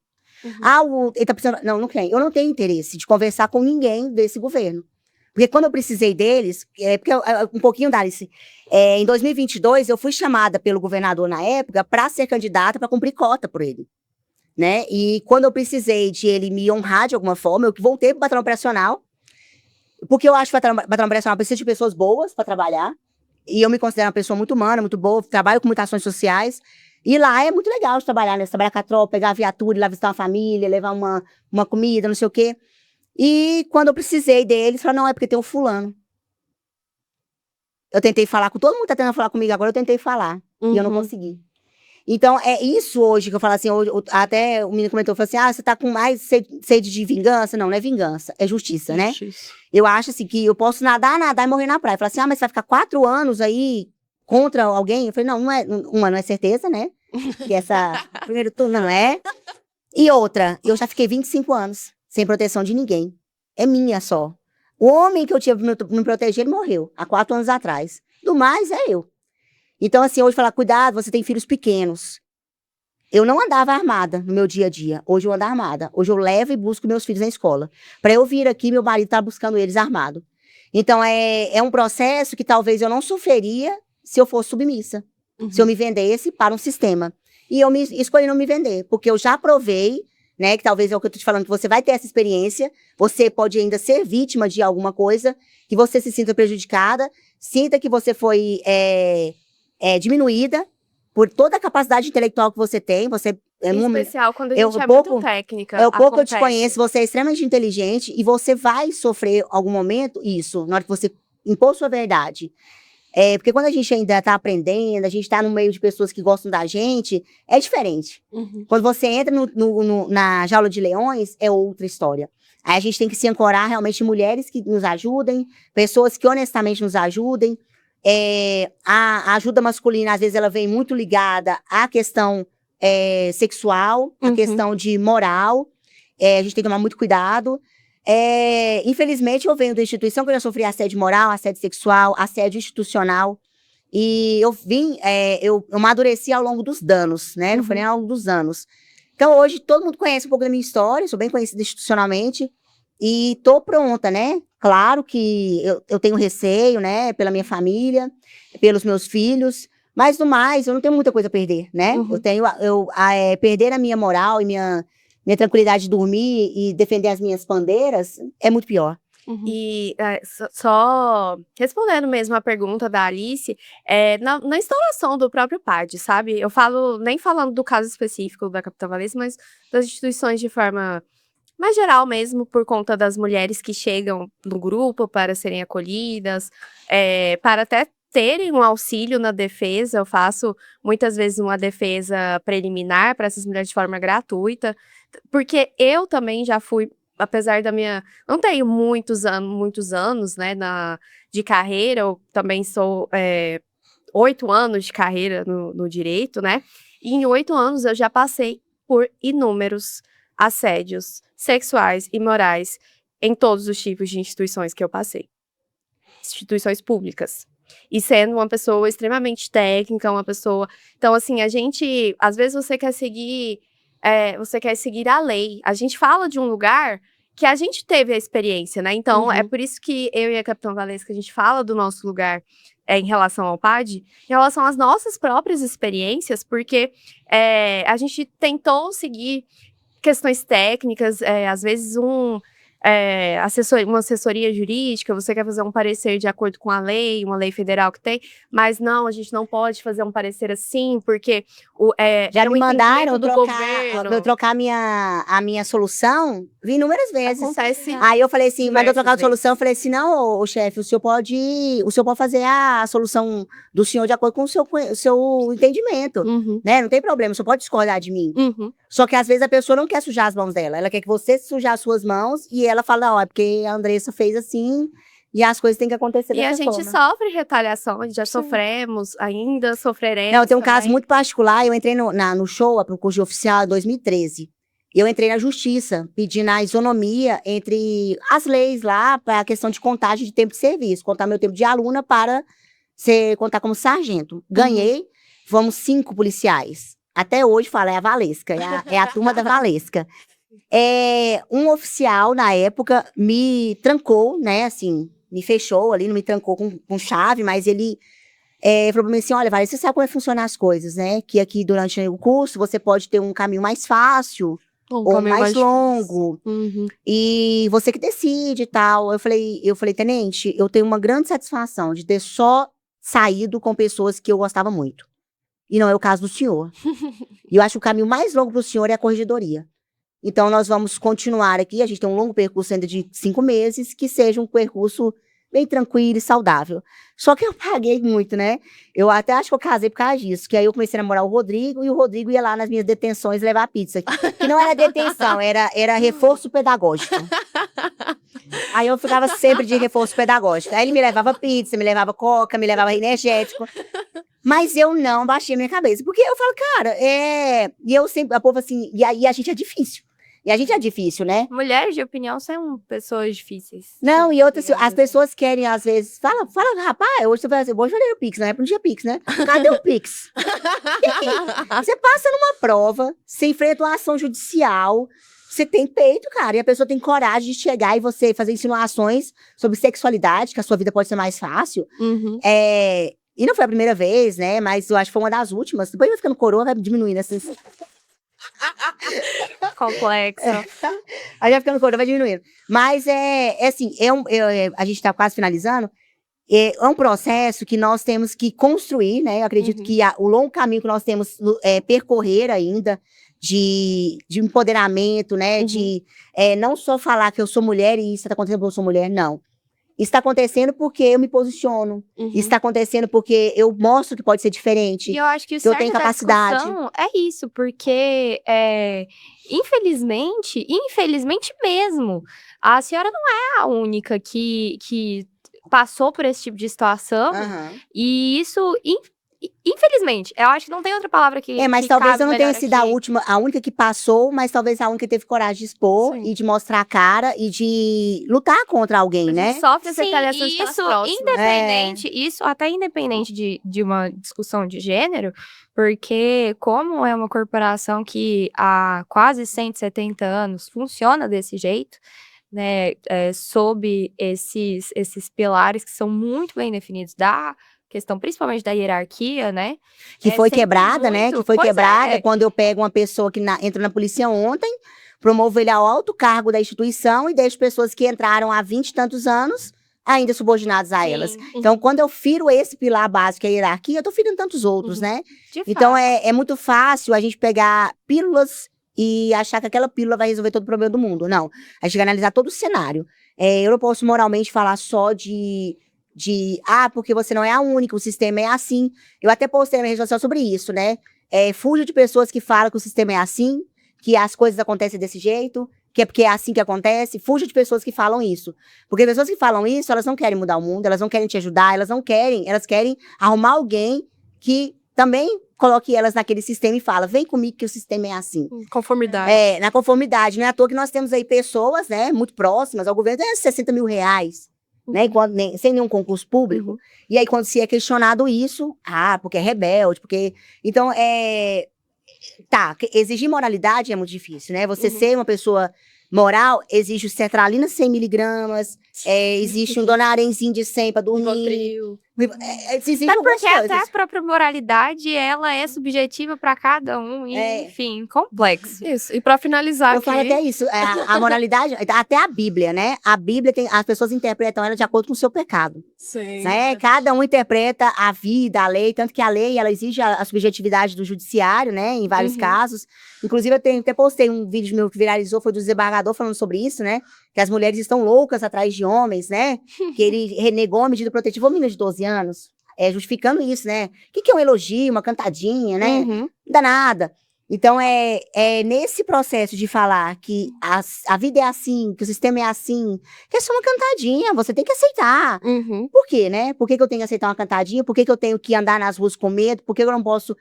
Ele tá precisando. Não tenho. Eu não tenho interesse de conversar com ninguém desse governo. Porque quando eu precisei deles, um pouquinho, Dalice, em 2022, eu fui chamada pelo governador na época para ser candidata para cumprir cota por ele. Né? E quando eu precisei de ele me honrar de alguma forma, eu voltei para o batalhão operacional, porque eu acho que o batalhão operacional precisa de pessoas boas para trabalhar, e eu me considero uma pessoa muito humana, muito boa, trabalho com muitas ações sociais. E lá é muito legal de trabalhar, né? Você trabalhar com a tropa, pegar a viatura, ir lá visitar uma família, levar uma comida, não sei o quê. E quando eu precisei deles, falaram, não, é porque tem um fulano. Eu tentei falar com todo mundo, tá tentando falar comigo agora, eu tentei falar. E eu não consegui. Então, é isso hoje que eu falo assim, até o menino comentou, falou assim, você tá com mais sede de vingança? Não, não é vingança, é justiça, né? Eu acho assim, que eu posso nadar e morrer na praia. Falar assim, mas você vai ficar 4 anos aí contra alguém? Eu falei, não é certeza, né? Que primeiro turno não é. E outra, eu já fiquei 25 anos sem proteção de ninguém. É minha só. O homem que eu tinha pra me proteger, ele morreu há 4 anos atrás. Do mais, é eu. Então, assim, hoje falar, cuidado, você tem filhos pequenos. Eu não andava armada no meu dia a dia. Hoje eu ando armada. Hoje eu levo e busco meus filhos na escola. Para eu vir aqui, meu marido tá buscando eles armado. Então, é um processo que talvez eu não sofreria se eu fosse submissa. Se eu me vendesse para um sistema. E eu escolhi não me vender, porque eu já provei, né, que talvez é o que eu tô te falando, que você vai ter essa experiência, você pode ainda ser vítima de alguma coisa, que você se sinta prejudicada, sinta que você foi diminuída por toda a capacidade intelectual que você tem. Você em especial quando a gente é muito técnica. É o pouco que eu te conheço, você é extremamente inteligente e você vai sofrer algum momento isso, na hora que você impor sua verdade. Porque quando a gente ainda tá aprendendo, a gente tá no meio de pessoas que gostam da gente, é diferente. Quando você entra na jaula de leões, é outra história. Aí a gente tem que se ancorar realmente em mulheres que nos ajudem, pessoas que honestamente nos ajudem. A ajuda masculina, às vezes, ela vem muito ligada à questão sexual, à questão de moral. A gente tem que tomar muito cuidado. Infelizmente, eu venho da instituição que eu já sofri assédio moral, assédio sexual, assédio institucional. E eu amadureci ao longo dos danos, né? Não foi nem ao longo dos anos. Então, hoje, todo mundo conhece um pouco da minha história, sou bem conhecida institucionalmente. E tô pronta, né? Claro que eu tenho receio, né? Pela minha família, pelos meus filhos. Mas, no mais, eu não tenho muita coisa a perder, né? Perder a minha moral e minha tranquilidade de dormir e defender as minhas bandeiras é muito pior. E só respondendo mesmo a pergunta da Alice, na instauração do próprio PAD, sabe? Eu falo, nem falando do caso específico da Capitã Valesca, mas das instituições de forma mais geral mesmo, por conta das mulheres que chegam no grupo para serem acolhidas, para até terem um auxílio na defesa. Eu faço muitas vezes uma defesa preliminar para essas mulheres de forma gratuita, porque eu também já fui, apesar da minha... Não tenho muitos anos, né, de carreira, eu também sou 8 anos de carreira no direito, né, e em 8 anos eu já passei por inúmeros assédios sexuais e morais em todos os tipos de instituições que eu passei. Instituições públicas. E sendo uma pessoa extremamente técnica, uma pessoa... Então, assim, a gente... Às vezes você quer seguir a lei. A gente fala de um lugar que a gente teve a experiência, né? Então, é por isso que eu e a Capitã Valesca, a gente fala do nosso lugar em relação ao PAD, em relação às nossas próprias experiências, porque a gente tentou seguir questões técnicas, às vezes uma assessoria jurídica, você quer fazer um parecer de acordo com a lei, uma lei federal que tem, mas não, a gente não pode fazer um parecer assim, porque Já era me um mandaram entendimento do governo. trocar a minha solução inúmeras vezes. Acontece. Aí eu falei assim, mandou diversas trocar a vezes. solução, eu falei assim, não, ô chefe, o senhor pode fazer a solução do senhor de acordo com o seu entendimento, Uhum, né? Não tem problema, o senhor pode discordar de mim. uhum. Só que às vezes a pessoa não quer sujar as mãos dela, ela quer que você sujar as suas mãos e ela fala, ó, é porque a Andressa fez assim e as coisas têm que acontecer E a dessa gente forma. sofre retaliações, já Sim. sofremos, ainda sofreremos. Não, tem um caso também. muito particular. Eu entrei no show, para o curso de oficial, em 2013. E eu entrei na justiça, pedindo a isonomia entre as leis lá, para a questão de contagem de tempo de serviço. Contar meu tempo de aluna para contar como sargento. Ganhei, fomos 5 policiais. Até hoje fala, é a Valesca, é a turma da Valesca. Um oficial, na época, me trancou, né, assim, me fechou ali, não me trancou com chave, mas ele falou pra mim assim, olha, Vale, você sabe como é que funcionam as coisas, né? Que aqui, durante o curso, você pode ter um caminho mais fácil ou caminho mais difícil. longo. Uhum. E você que decide e tal. Eu falei, tenente, eu tenho uma grande satisfação de ter só saído com pessoas que eu gostava muito. E não é o caso do senhor. E eu acho que o caminho mais longo pro senhor é a corregedoria. Então, nós vamos continuar aqui. A gente tem um longo percurso ainda de 5 meses, que seja um percurso bem tranquilo e saudável. Só que eu paguei muito, né? Eu até acho que eu casei por causa disso. Que aí eu comecei a namorar o Rodrigo, e o Rodrigo ia lá nas minhas detenções levar pizza. Que não era detenção, era reforço pedagógico. Aí eu ficava sempre de reforço pedagógico. Aí ele me levava pizza, me levava coca, me levava energético. Mas eu não baixei a minha cabeça. Porque eu falo, cara, E eu sempre, a povo assim, e aí a gente é difícil. E a gente é difícil, né? Mulheres de opinião são pessoas difíceis. Não, e outras, Digamos as assim. pessoas querem, às vezes, fala, rapaz, hoje você vai fazer, hoje eu falei o Pix, não é pro dia Pix, né? Cadê o Pix? Você passa numa prova, você enfrenta uma ação judicial, você tem peito, cara, e a pessoa tem coragem de chegar e você fazer insinuações sobre sexualidade, que a sua vida pode ser mais fácil. Uhum. E não foi a primeira vez, né? Mas eu acho que foi uma das últimas. Depois vai ficando coroa, vai diminuindo assim. Complexo. Aí vai ficando coroa, vai diminuindo. Mas assim, a gente tá quase finalizando. É um processo que nós temos que construir, né? Eu acredito que o longo caminho que nós temos percorrer ainda de empoderamento, né? De não só falar que eu sou mulher e isso está acontecendo porque eu sou mulher, não. Isso está acontecendo porque eu me posiciono. Isso está acontecendo porque eu mostro que pode ser diferente. E eu acho que o que eu certo tenho da capacidade. discussão é isso, porque infelizmente mesmo, a senhora não é a única que passou por esse tipo de situação, Aham. e isso, infelizmente, eu acho que não tem outra palavra que Mas que talvez cabe eu não tenha melhor sido aqui. a única que passou, mas talvez a única que teve coragem de expor Sim. e de mostrar a cara e de lutar contra alguém, A né? gente sofre as Sim, retaliações e pelas isso próximas. isso até independente de uma discussão de gênero, porque como é uma corporação que há quase 170 anos funciona desse jeito, né, sob esses pilares que são muito bem definidos da questão, principalmente da hierarquia, né? Que foi sempre quebrada, né? muito. Que foi Pois quebrada é. quando eu pego uma pessoa que entrou na polícia ontem, promovo ele ao alto cargo da instituição e deixo pessoas que entraram há 20 e tantos anos ainda subordinadas a elas. Sim, Então, quando eu firo esse pilar básico, que é a hierarquia, eu tô firando tantos outros, né? de Então, fato. é muito fácil a gente pegar pílulas e achar que aquela pílula vai resolver todo o problema do mundo. Não. A gente tem que analisar todo o cenário. Eu não posso moralmente falar só porque você não é a única, o sistema é assim. Eu até postei na minha rede social sobre isso, né? Fujo de pessoas que falam que o sistema é assim, que as coisas acontecem desse jeito, que é porque é assim que acontece. Fujo de pessoas que falam isso. Porque pessoas que falam isso, elas não querem mudar o mundo, elas não querem te ajudar, elas querem arrumar alguém que também coloque elas naquele sistema e fala, vem comigo que o sistema é assim. Conformidade. Na conformidade, não é à toa que nós temos aí pessoas, né, muito próximas ao governo, 60 mil reais, né, sem nenhum concurso público. E aí, quando se é questionado isso, porque é rebelde, porque... Então, exigir moralidade é muito difícil, né? Você ser uma pessoa moral exige sertralina 100 miligramas, existe um Dona Arenzinho de 100 pra dormir. Rivotril. Existe Até algumas porque até coisas. a própria moralidade, ela é subjetiva para cada um, e, enfim, complexo. Isso. E pra finalizar Eu aqui... falo que é isso, a moralidade, até a Bíblia, né? A Bíblia, as pessoas interpretam ela de acordo com o seu pecado. Sim. Né? Cada um interpreta a vida, a lei, tanto que a lei, ela exige a subjetividade do judiciário, né, em vários casos. Inclusive, eu até postei um vídeo meu que viralizou, foi do desembargador falando sobre isso, né, que as mulheres estão loucas atrás de homens, né, que ele renegou a medida protetiva, uma menina de 12 anos, justificando isso, né, o que é um elogio, uma cantadinha, né, não dá nada. Então, é nesse processo de falar que a vida é assim, que o sistema é assim, que é só uma cantadinha, você tem que aceitar. Por quê, né? Por que eu tenho que aceitar uma cantadinha? Por que eu tenho que andar nas ruas com medo? Por que eu não posso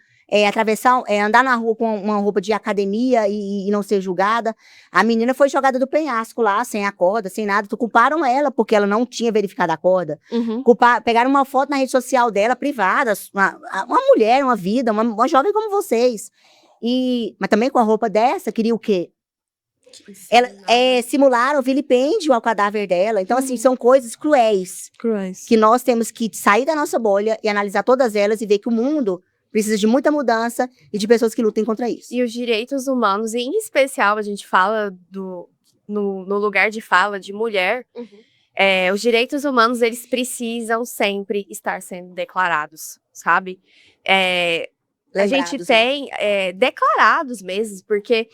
andar na rua com uma roupa de academia e não ser julgada? A menina foi jogada do penhasco lá, sem a corda, sem nada. Culparam ela porque ela não tinha verificado a corda. Pegaram uma foto na rede social dela, privada, uma mulher, uma vida, uma jovem como vocês. Mas também com a roupa dessa, queria o quê? Simularam o vilipêndio ao cadáver dela. Então, assim, são coisas cruéis. Que nós temos que sair da nossa bolha e analisar todas elas e ver que o mundo precisa de muita mudança e de pessoas que lutem contra isso. E os direitos humanos, em especial, a gente fala no lugar de fala de mulher, os direitos humanos, eles precisam sempre estar sendo declarados, sabe? A gente tem declarados mesmo, porque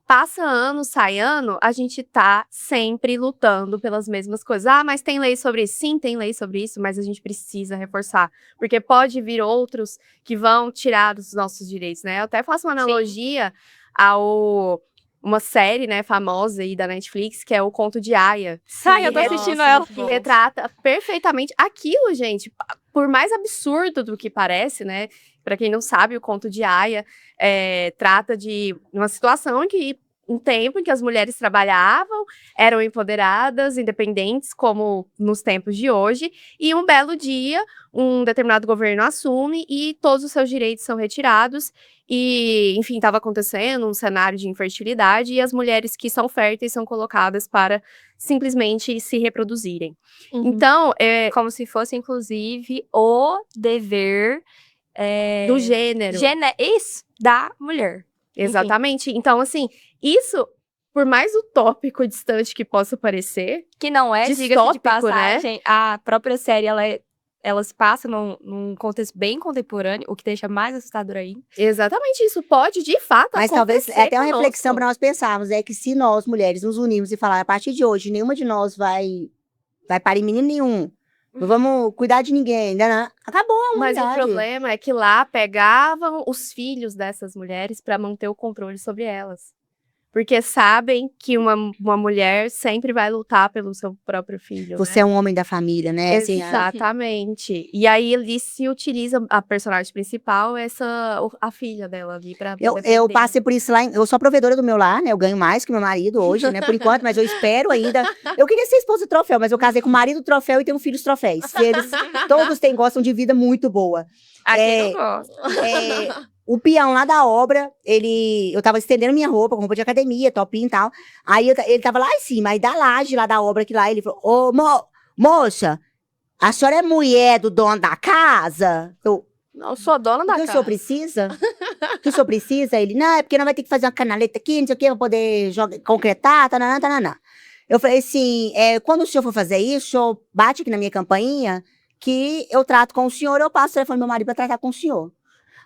passa ano, sai ano, a gente tá sempre lutando pelas mesmas coisas. Ah, mas tem lei sobre isso? Sim, tem lei sobre isso, mas a gente precisa reforçar, porque pode vir outros que vão tirar os nossos direitos, né? Eu até faço uma analogia uma série, né, famosa aí da Netflix, que é o Conto de Aia. Eu tô assistindo ela. Que retrata perfeitamente aquilo, gente. Por mais absurdo do que parece, né? Pra quem não sabe, o Conto de Aia trata de uma situação em que um tempo em que as mulheres trabalhavam, eram empoderadas, independentes, como nos tempos de hoje, e um belo dia, um determinado governo assume e todos os seus direitos são retirados, e, enfim, estava acontecendo um cenário de infertilidade, e as mulheres que são férteis são colocadas para simplesmente se reproduzirem. Então, como se fosse, inclusive, o dever do gênero. Isso, da mulher. Exatamente. Enfim. Então, assim, isso, por mais utópico e distante que possa parecer, que não é, diga-se de passagem, né? A própria série, ela se passa num contexto bem contemporâneo, o que deixa mais assustador ainda. Exatamente, isso pode, de fato, mas talvez até uma reflexão para nós pensarmos, que se nós, mulheres, nos unirmos e falar, a partir de hoje, nenhuma de nós vai parir menino nenhum, não vamos cuidar de ainda, né? Acabou a humanidade. Mas o problema é que lá pegavam os filhos dessas mulheres para manter o controle sobre elas. Porque sabem que uma mulher sempre vai lutar pelo seu próprio filho. Você é um homem da família, né? Exatamente. E aí ele se utiliza, a personagem principal, a filha dela ali pra eu passei por isso lá, eu sou a provedora do meu lar, né? Eu ganho mais que meu marido hoje, né? Por enquanto, mas eu espero ainda. Eu queria ser esposa do troféu, mas eu casei com o marido do troféu e tenho filhos troféus. Eles todos gostam de vida muito boa. Aqui eu gosto. O peão lá da obra, eu tava estendendo minha roupa, com roupa de academia, topinho e tal. Aí ele tava lá em cima, aí da laje lá da obra, que lá ele falou, ô, moça, a senhora é mulher do dono da casa? Eu sou dona da casa. O que o senhor precisa? O que o senhor precisa? Ele, não, é porque nós vai ter que fazer uma canaleta aqui, não sei o que, pra poder concretar, tananã, tananã. Eu falei assim, quando o senhor for fazer isso, o senhor bate aqui na minha campainha, que eu trato com o senhor, eu passo o telefone do meu marido pra tratar com o senhor.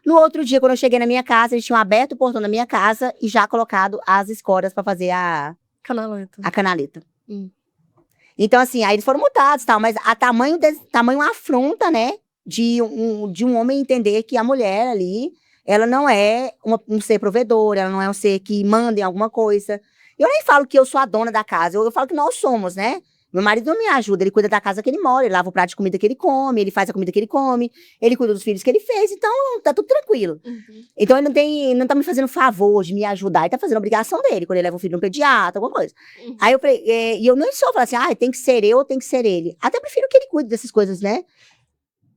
No outro dia, quando eu cheguei na minha casa, eles tinham aberto o portão da minha casa e já colocado as escoras para fazer a canaleta. Então, assim, aí eles foram multados e tal, mas a tamanho afronta, né, de um homem entender que a mulher ali, ela não é um ser provedor, ela não é um ser que manda em alguma coisa. Eu nem falo que eu sou a dona da casa, eu falo que nós somos, né? Meu marido não me ajuda, ele cuida da casa que ele mora, ele lava o prato de comida que ele come, ele faz a comida que ele come, ele cuida dos filhos que ele fez, então tá tudo tranquilo. Então ele não tá me fazendo favor de me ajudar, ele tá fazendo a obrigação dele, quando ele leva o filho no pediatra, alguma coisa. Aí eu falei, e eu não sou falar assim, tem que ser eu ou tem que ser ele. Até prefiro que ele cuide dessas coisas, né?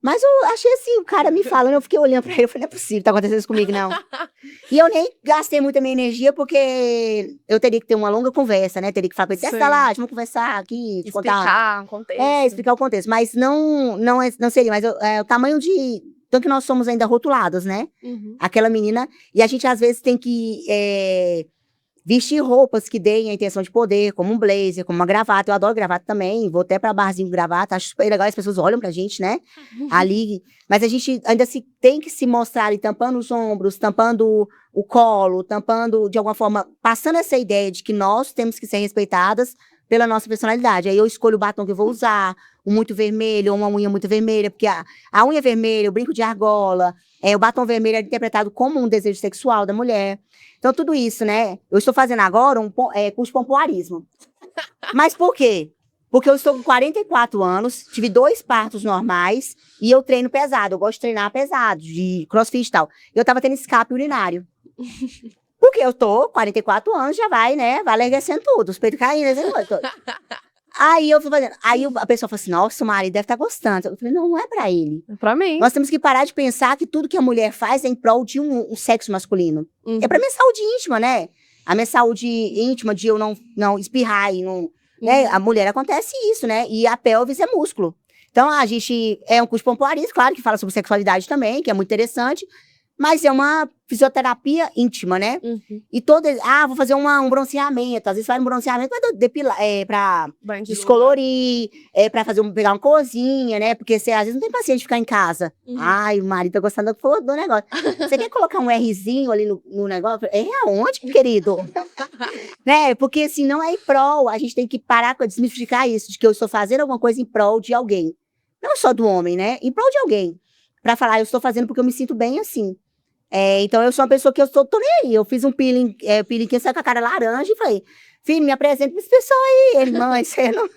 Mas eu achei assim, o cara me falando, eu fiquei olhando pra ele, eu falei, não é possível, tá acontecendo isso comigo, não. E eu nem gastei muita minha energia, porque eu teria que ter uma longa conversa, né? Teria que falar com ele, Sim. desce lá, vamos conversar aqui, te contar. Explicar um contexto. Explicar o contexto. Mas não seria, mas o tamanho de... Tanto que nós somos ainda rotuladas, né? Uhum. Aquela menina, e a gente às vezes tem que vestir roupas que deem a intenção de poder, como um blazer, como uma gravata. Eu adoro gravata também, vou até pra barzinho com gravata, acho super legal, as pessoas olham pra gente, né? Ali, mas a gente ainda tem que se mostrar ali, tampando os ombros, tampando o colo, tampando, de alguma forma, passando essa ideia de que nós temos que ser respeitadas pela nossa personalidade. Aí eu escolho o batom que eu vou usar, um muito vermelho, ou uma unha muito vermelha, porque a unha vermelha, o brinco de argola, o batom vermelho é interpretado como um desejo sexual da mulher. Então, tudo isso, né? Eu estou fazendo agora curso de pompoarismo. Mas por quê? Porque eu estou com 44 anos, tive 2 partos normais e eu treino pesado. Eu gosto de treinar pesado, de crossfit e tal. Eu tava tendo escape urinário. Porque eu tô 44 anos, já vai, né? Vai alerguecendo tudo, os peitos caindo, essa coisa toda. Aí eu fui fazendo. Aí a pessoa falou assim: nossa, o marido deve estar gostando. Eu falei: não é pra ele. É pra mim. Nós temos que parar de pensar que tudo que a mulher faz é em prol de um sexo masculino. Uhum. É pra minha saúde íntima, né? A minha saúde íntima de eu não espirrar e não. Né? A mulher acontece isso, né? E a pelvis é músculo. Então a gente é um curso de pompoarismo, claro, que fala sobre sexualidade também, que é muito interessante. Mas é uma fisioterapia íntima, né? Uhum. E vou fazer um bronzeamento. Às vezes faz um bronzeamento pra depilar, pra Banho de lua. descolorir, pra pegar uma corzinha, né? Porque você às vezes não tem paciente de ficar em casa. Uhum. Ai, o marido tá gostando do negócio. Você quer colocar um Rzinho ali no negócio? É aonde, querido? Né? Porque assim, não é em prol. A gente tem que parar com desmistificar isso, de que eu estou fazendo alguma coisa em prol de alguém. Não só do homem, né? Em prol de alguém. Pra falar, eu estou fazendo porque eu me sinto bem assim. Então, eu sou uma pessoa que eu tô nem aí. Eu fiz um peeling que saiu com a cara laranja e falei, filho, me apresenta pra esse pessoal aí. Ele, mãe, você não...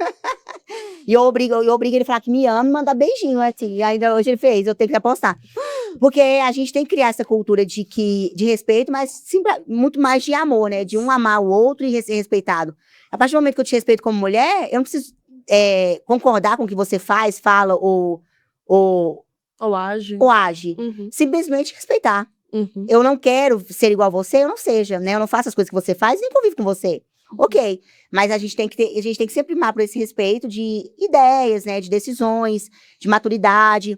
E eu obrigo ele a falar que me ama e mandar beijinho, assim. E ainda hoje ele fez, eu tenho que apostar. Porque a gente tem que criar essa cultura de respeito, mas muito mais de amor, né? De um amar o outro e ser respeitado. A partir do momento que eu te respeito como mulher, eu não preciso concordar com o que você faz, fala ou age. Uhum. Simplesmente respeitar. Uhum. Eu não quero ser igual a você, eu não seja, né? Eu não faço as coisas que você faz, nem convivo com você. Ok, mas a gente tem que sempre primar por esse respeito de ideias, né? De decisões, de maturidade.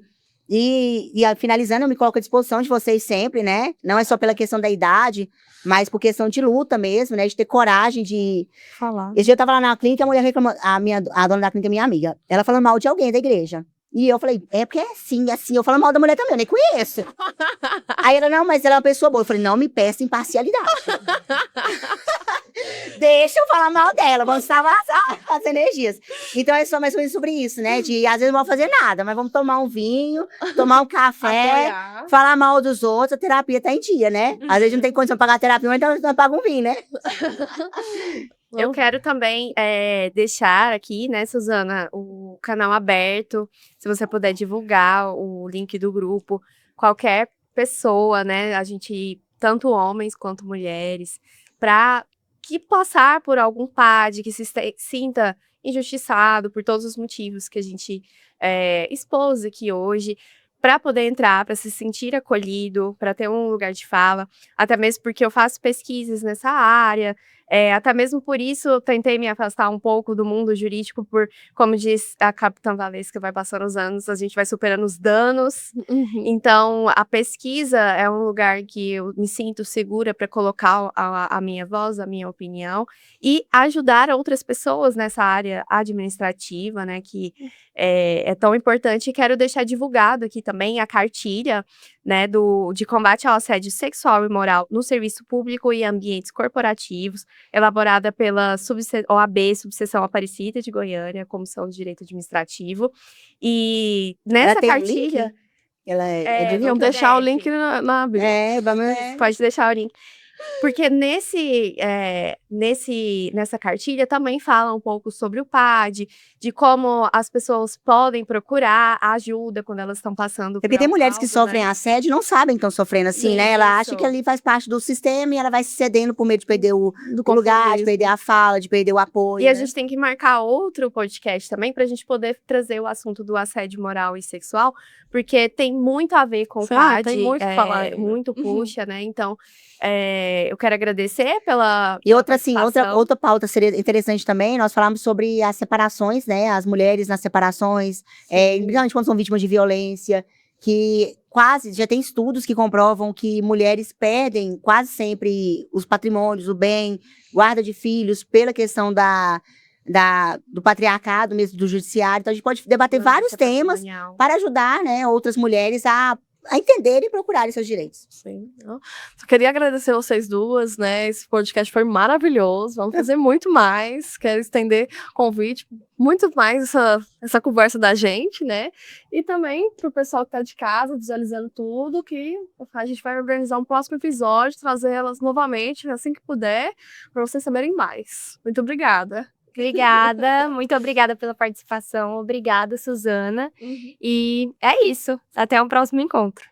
E finalizando, eu me coloco à disposição de vocês sempre, né? Não é só pela questão da idade, mas por questão de luta mesmo, né? De ter coragem de... Falar. Esse dia eu tava lá na clínica, a mulher reclamando, a dona da clínica é minha amiga, ela falando mal de alguém da igreja. E eu falei, porque é assim, eu falo mal da mulher também, eu nem conheço. Aí ela, não, mas ela é uma pessoa boa. Eu falei, não me peça imparcialidade. Deixa eu falar mal dela, vamos salvar as energias. Então é só mais ou menos sobre isso, né? De, às vezes não vamos fazer nada, mas vamos tomar um vinho, tomar um café, falar mal dos outros, a terapia tá em dia, né? Às vezes não tem condição de pagar a terapia, mas então nós pagamos um vinho, né? Eu quero também deixar aqui, né, Suzana, o canal aberto, se você puder divulgar o link do grupo, qualquer pessoa, né, a gente, tanto homens quanto mulheres, para que passar por algum PAD, que se sinta injustiçado por todos os motivos que a gente expôs aqui hoje, para poder entrar, para se sentir acolhido, para ter um lugar de fala, até mesmo porque eu faço pesquisas nessa área, até mesmo por isso eu tentei me afastar um pouco do mundo jurídico, como diz a Capitã Valesca, vai passando os anos, a gente vai superando os danos. Uhum. Então, a pesquisa é um lugar que eu me sinto segura para colocar a minha voz, a minha opinião, e ajudar outras pessoas nessa área administrativa, né, que é tão importante. E quero deixar divulgado aqui também a cartilha, né, de combate ao assédio sexual e moral no serviço público e ambientes corporativos, elaborada pela OAB, Subseção Aparecida de Goiânia, Comissão de Direito Administrativo. E nessa cartilha... Ela Deviam deixar o link na bio. Vamos... Pode deixar o link. Porque nessa cartilha também fala um pouco sobre o PAD, de como as pessoas podem procurar ajuda quando elas estão passando É porque por tem mulheres que algo, sofrem né? assédio e não sabem que estão sofrendo assim, né? Ela acha Isso. que ali faz parte do sistema e ela vai se cedendo por medo de perder o lugar, de conformismo. perder a fala, de perder o apoio. E a né? gente tem que marcar outro podcast também para a gente poder trazer o assunto do assédio moral e sexual, porque tem muito a ver com o PAD, tem muito o que falar ainda. muito puxa, né? Então, eu quero agradecer pela E outra, assim, participação. outra pauta seria interessante também, nós falamos sobre as separações, né? As mulheres nas separações, principalmente quando são vítimas de violência, que já tem estudos que comprovam que mulheres perdem quase sempre os patrimônios, o bem, guarda de filhos, pela questão do patriarcado mesmo, do judiciário. Então, a gente pode debater vários temas para ajudar, né, outras mulheres a entenderem e procurarem seus direitos. Sim. Só queria agradecer vocês duas, né? Esse podcast foi maravilhoso. Vamos fazer muito mais. Quero estender o convite, muito mais essa conversa da gente, né? E também pro pessoal que tá de casa, visualizando tudo, que a gente vai organizar um próximo episódio, trazer elas novamente, assim que puder, para vocês saberem mais. Muito obrigada. Obrigada, muito obrigada pela participação. Obrigada, Suzana. E é isso. Até um próximo encontro.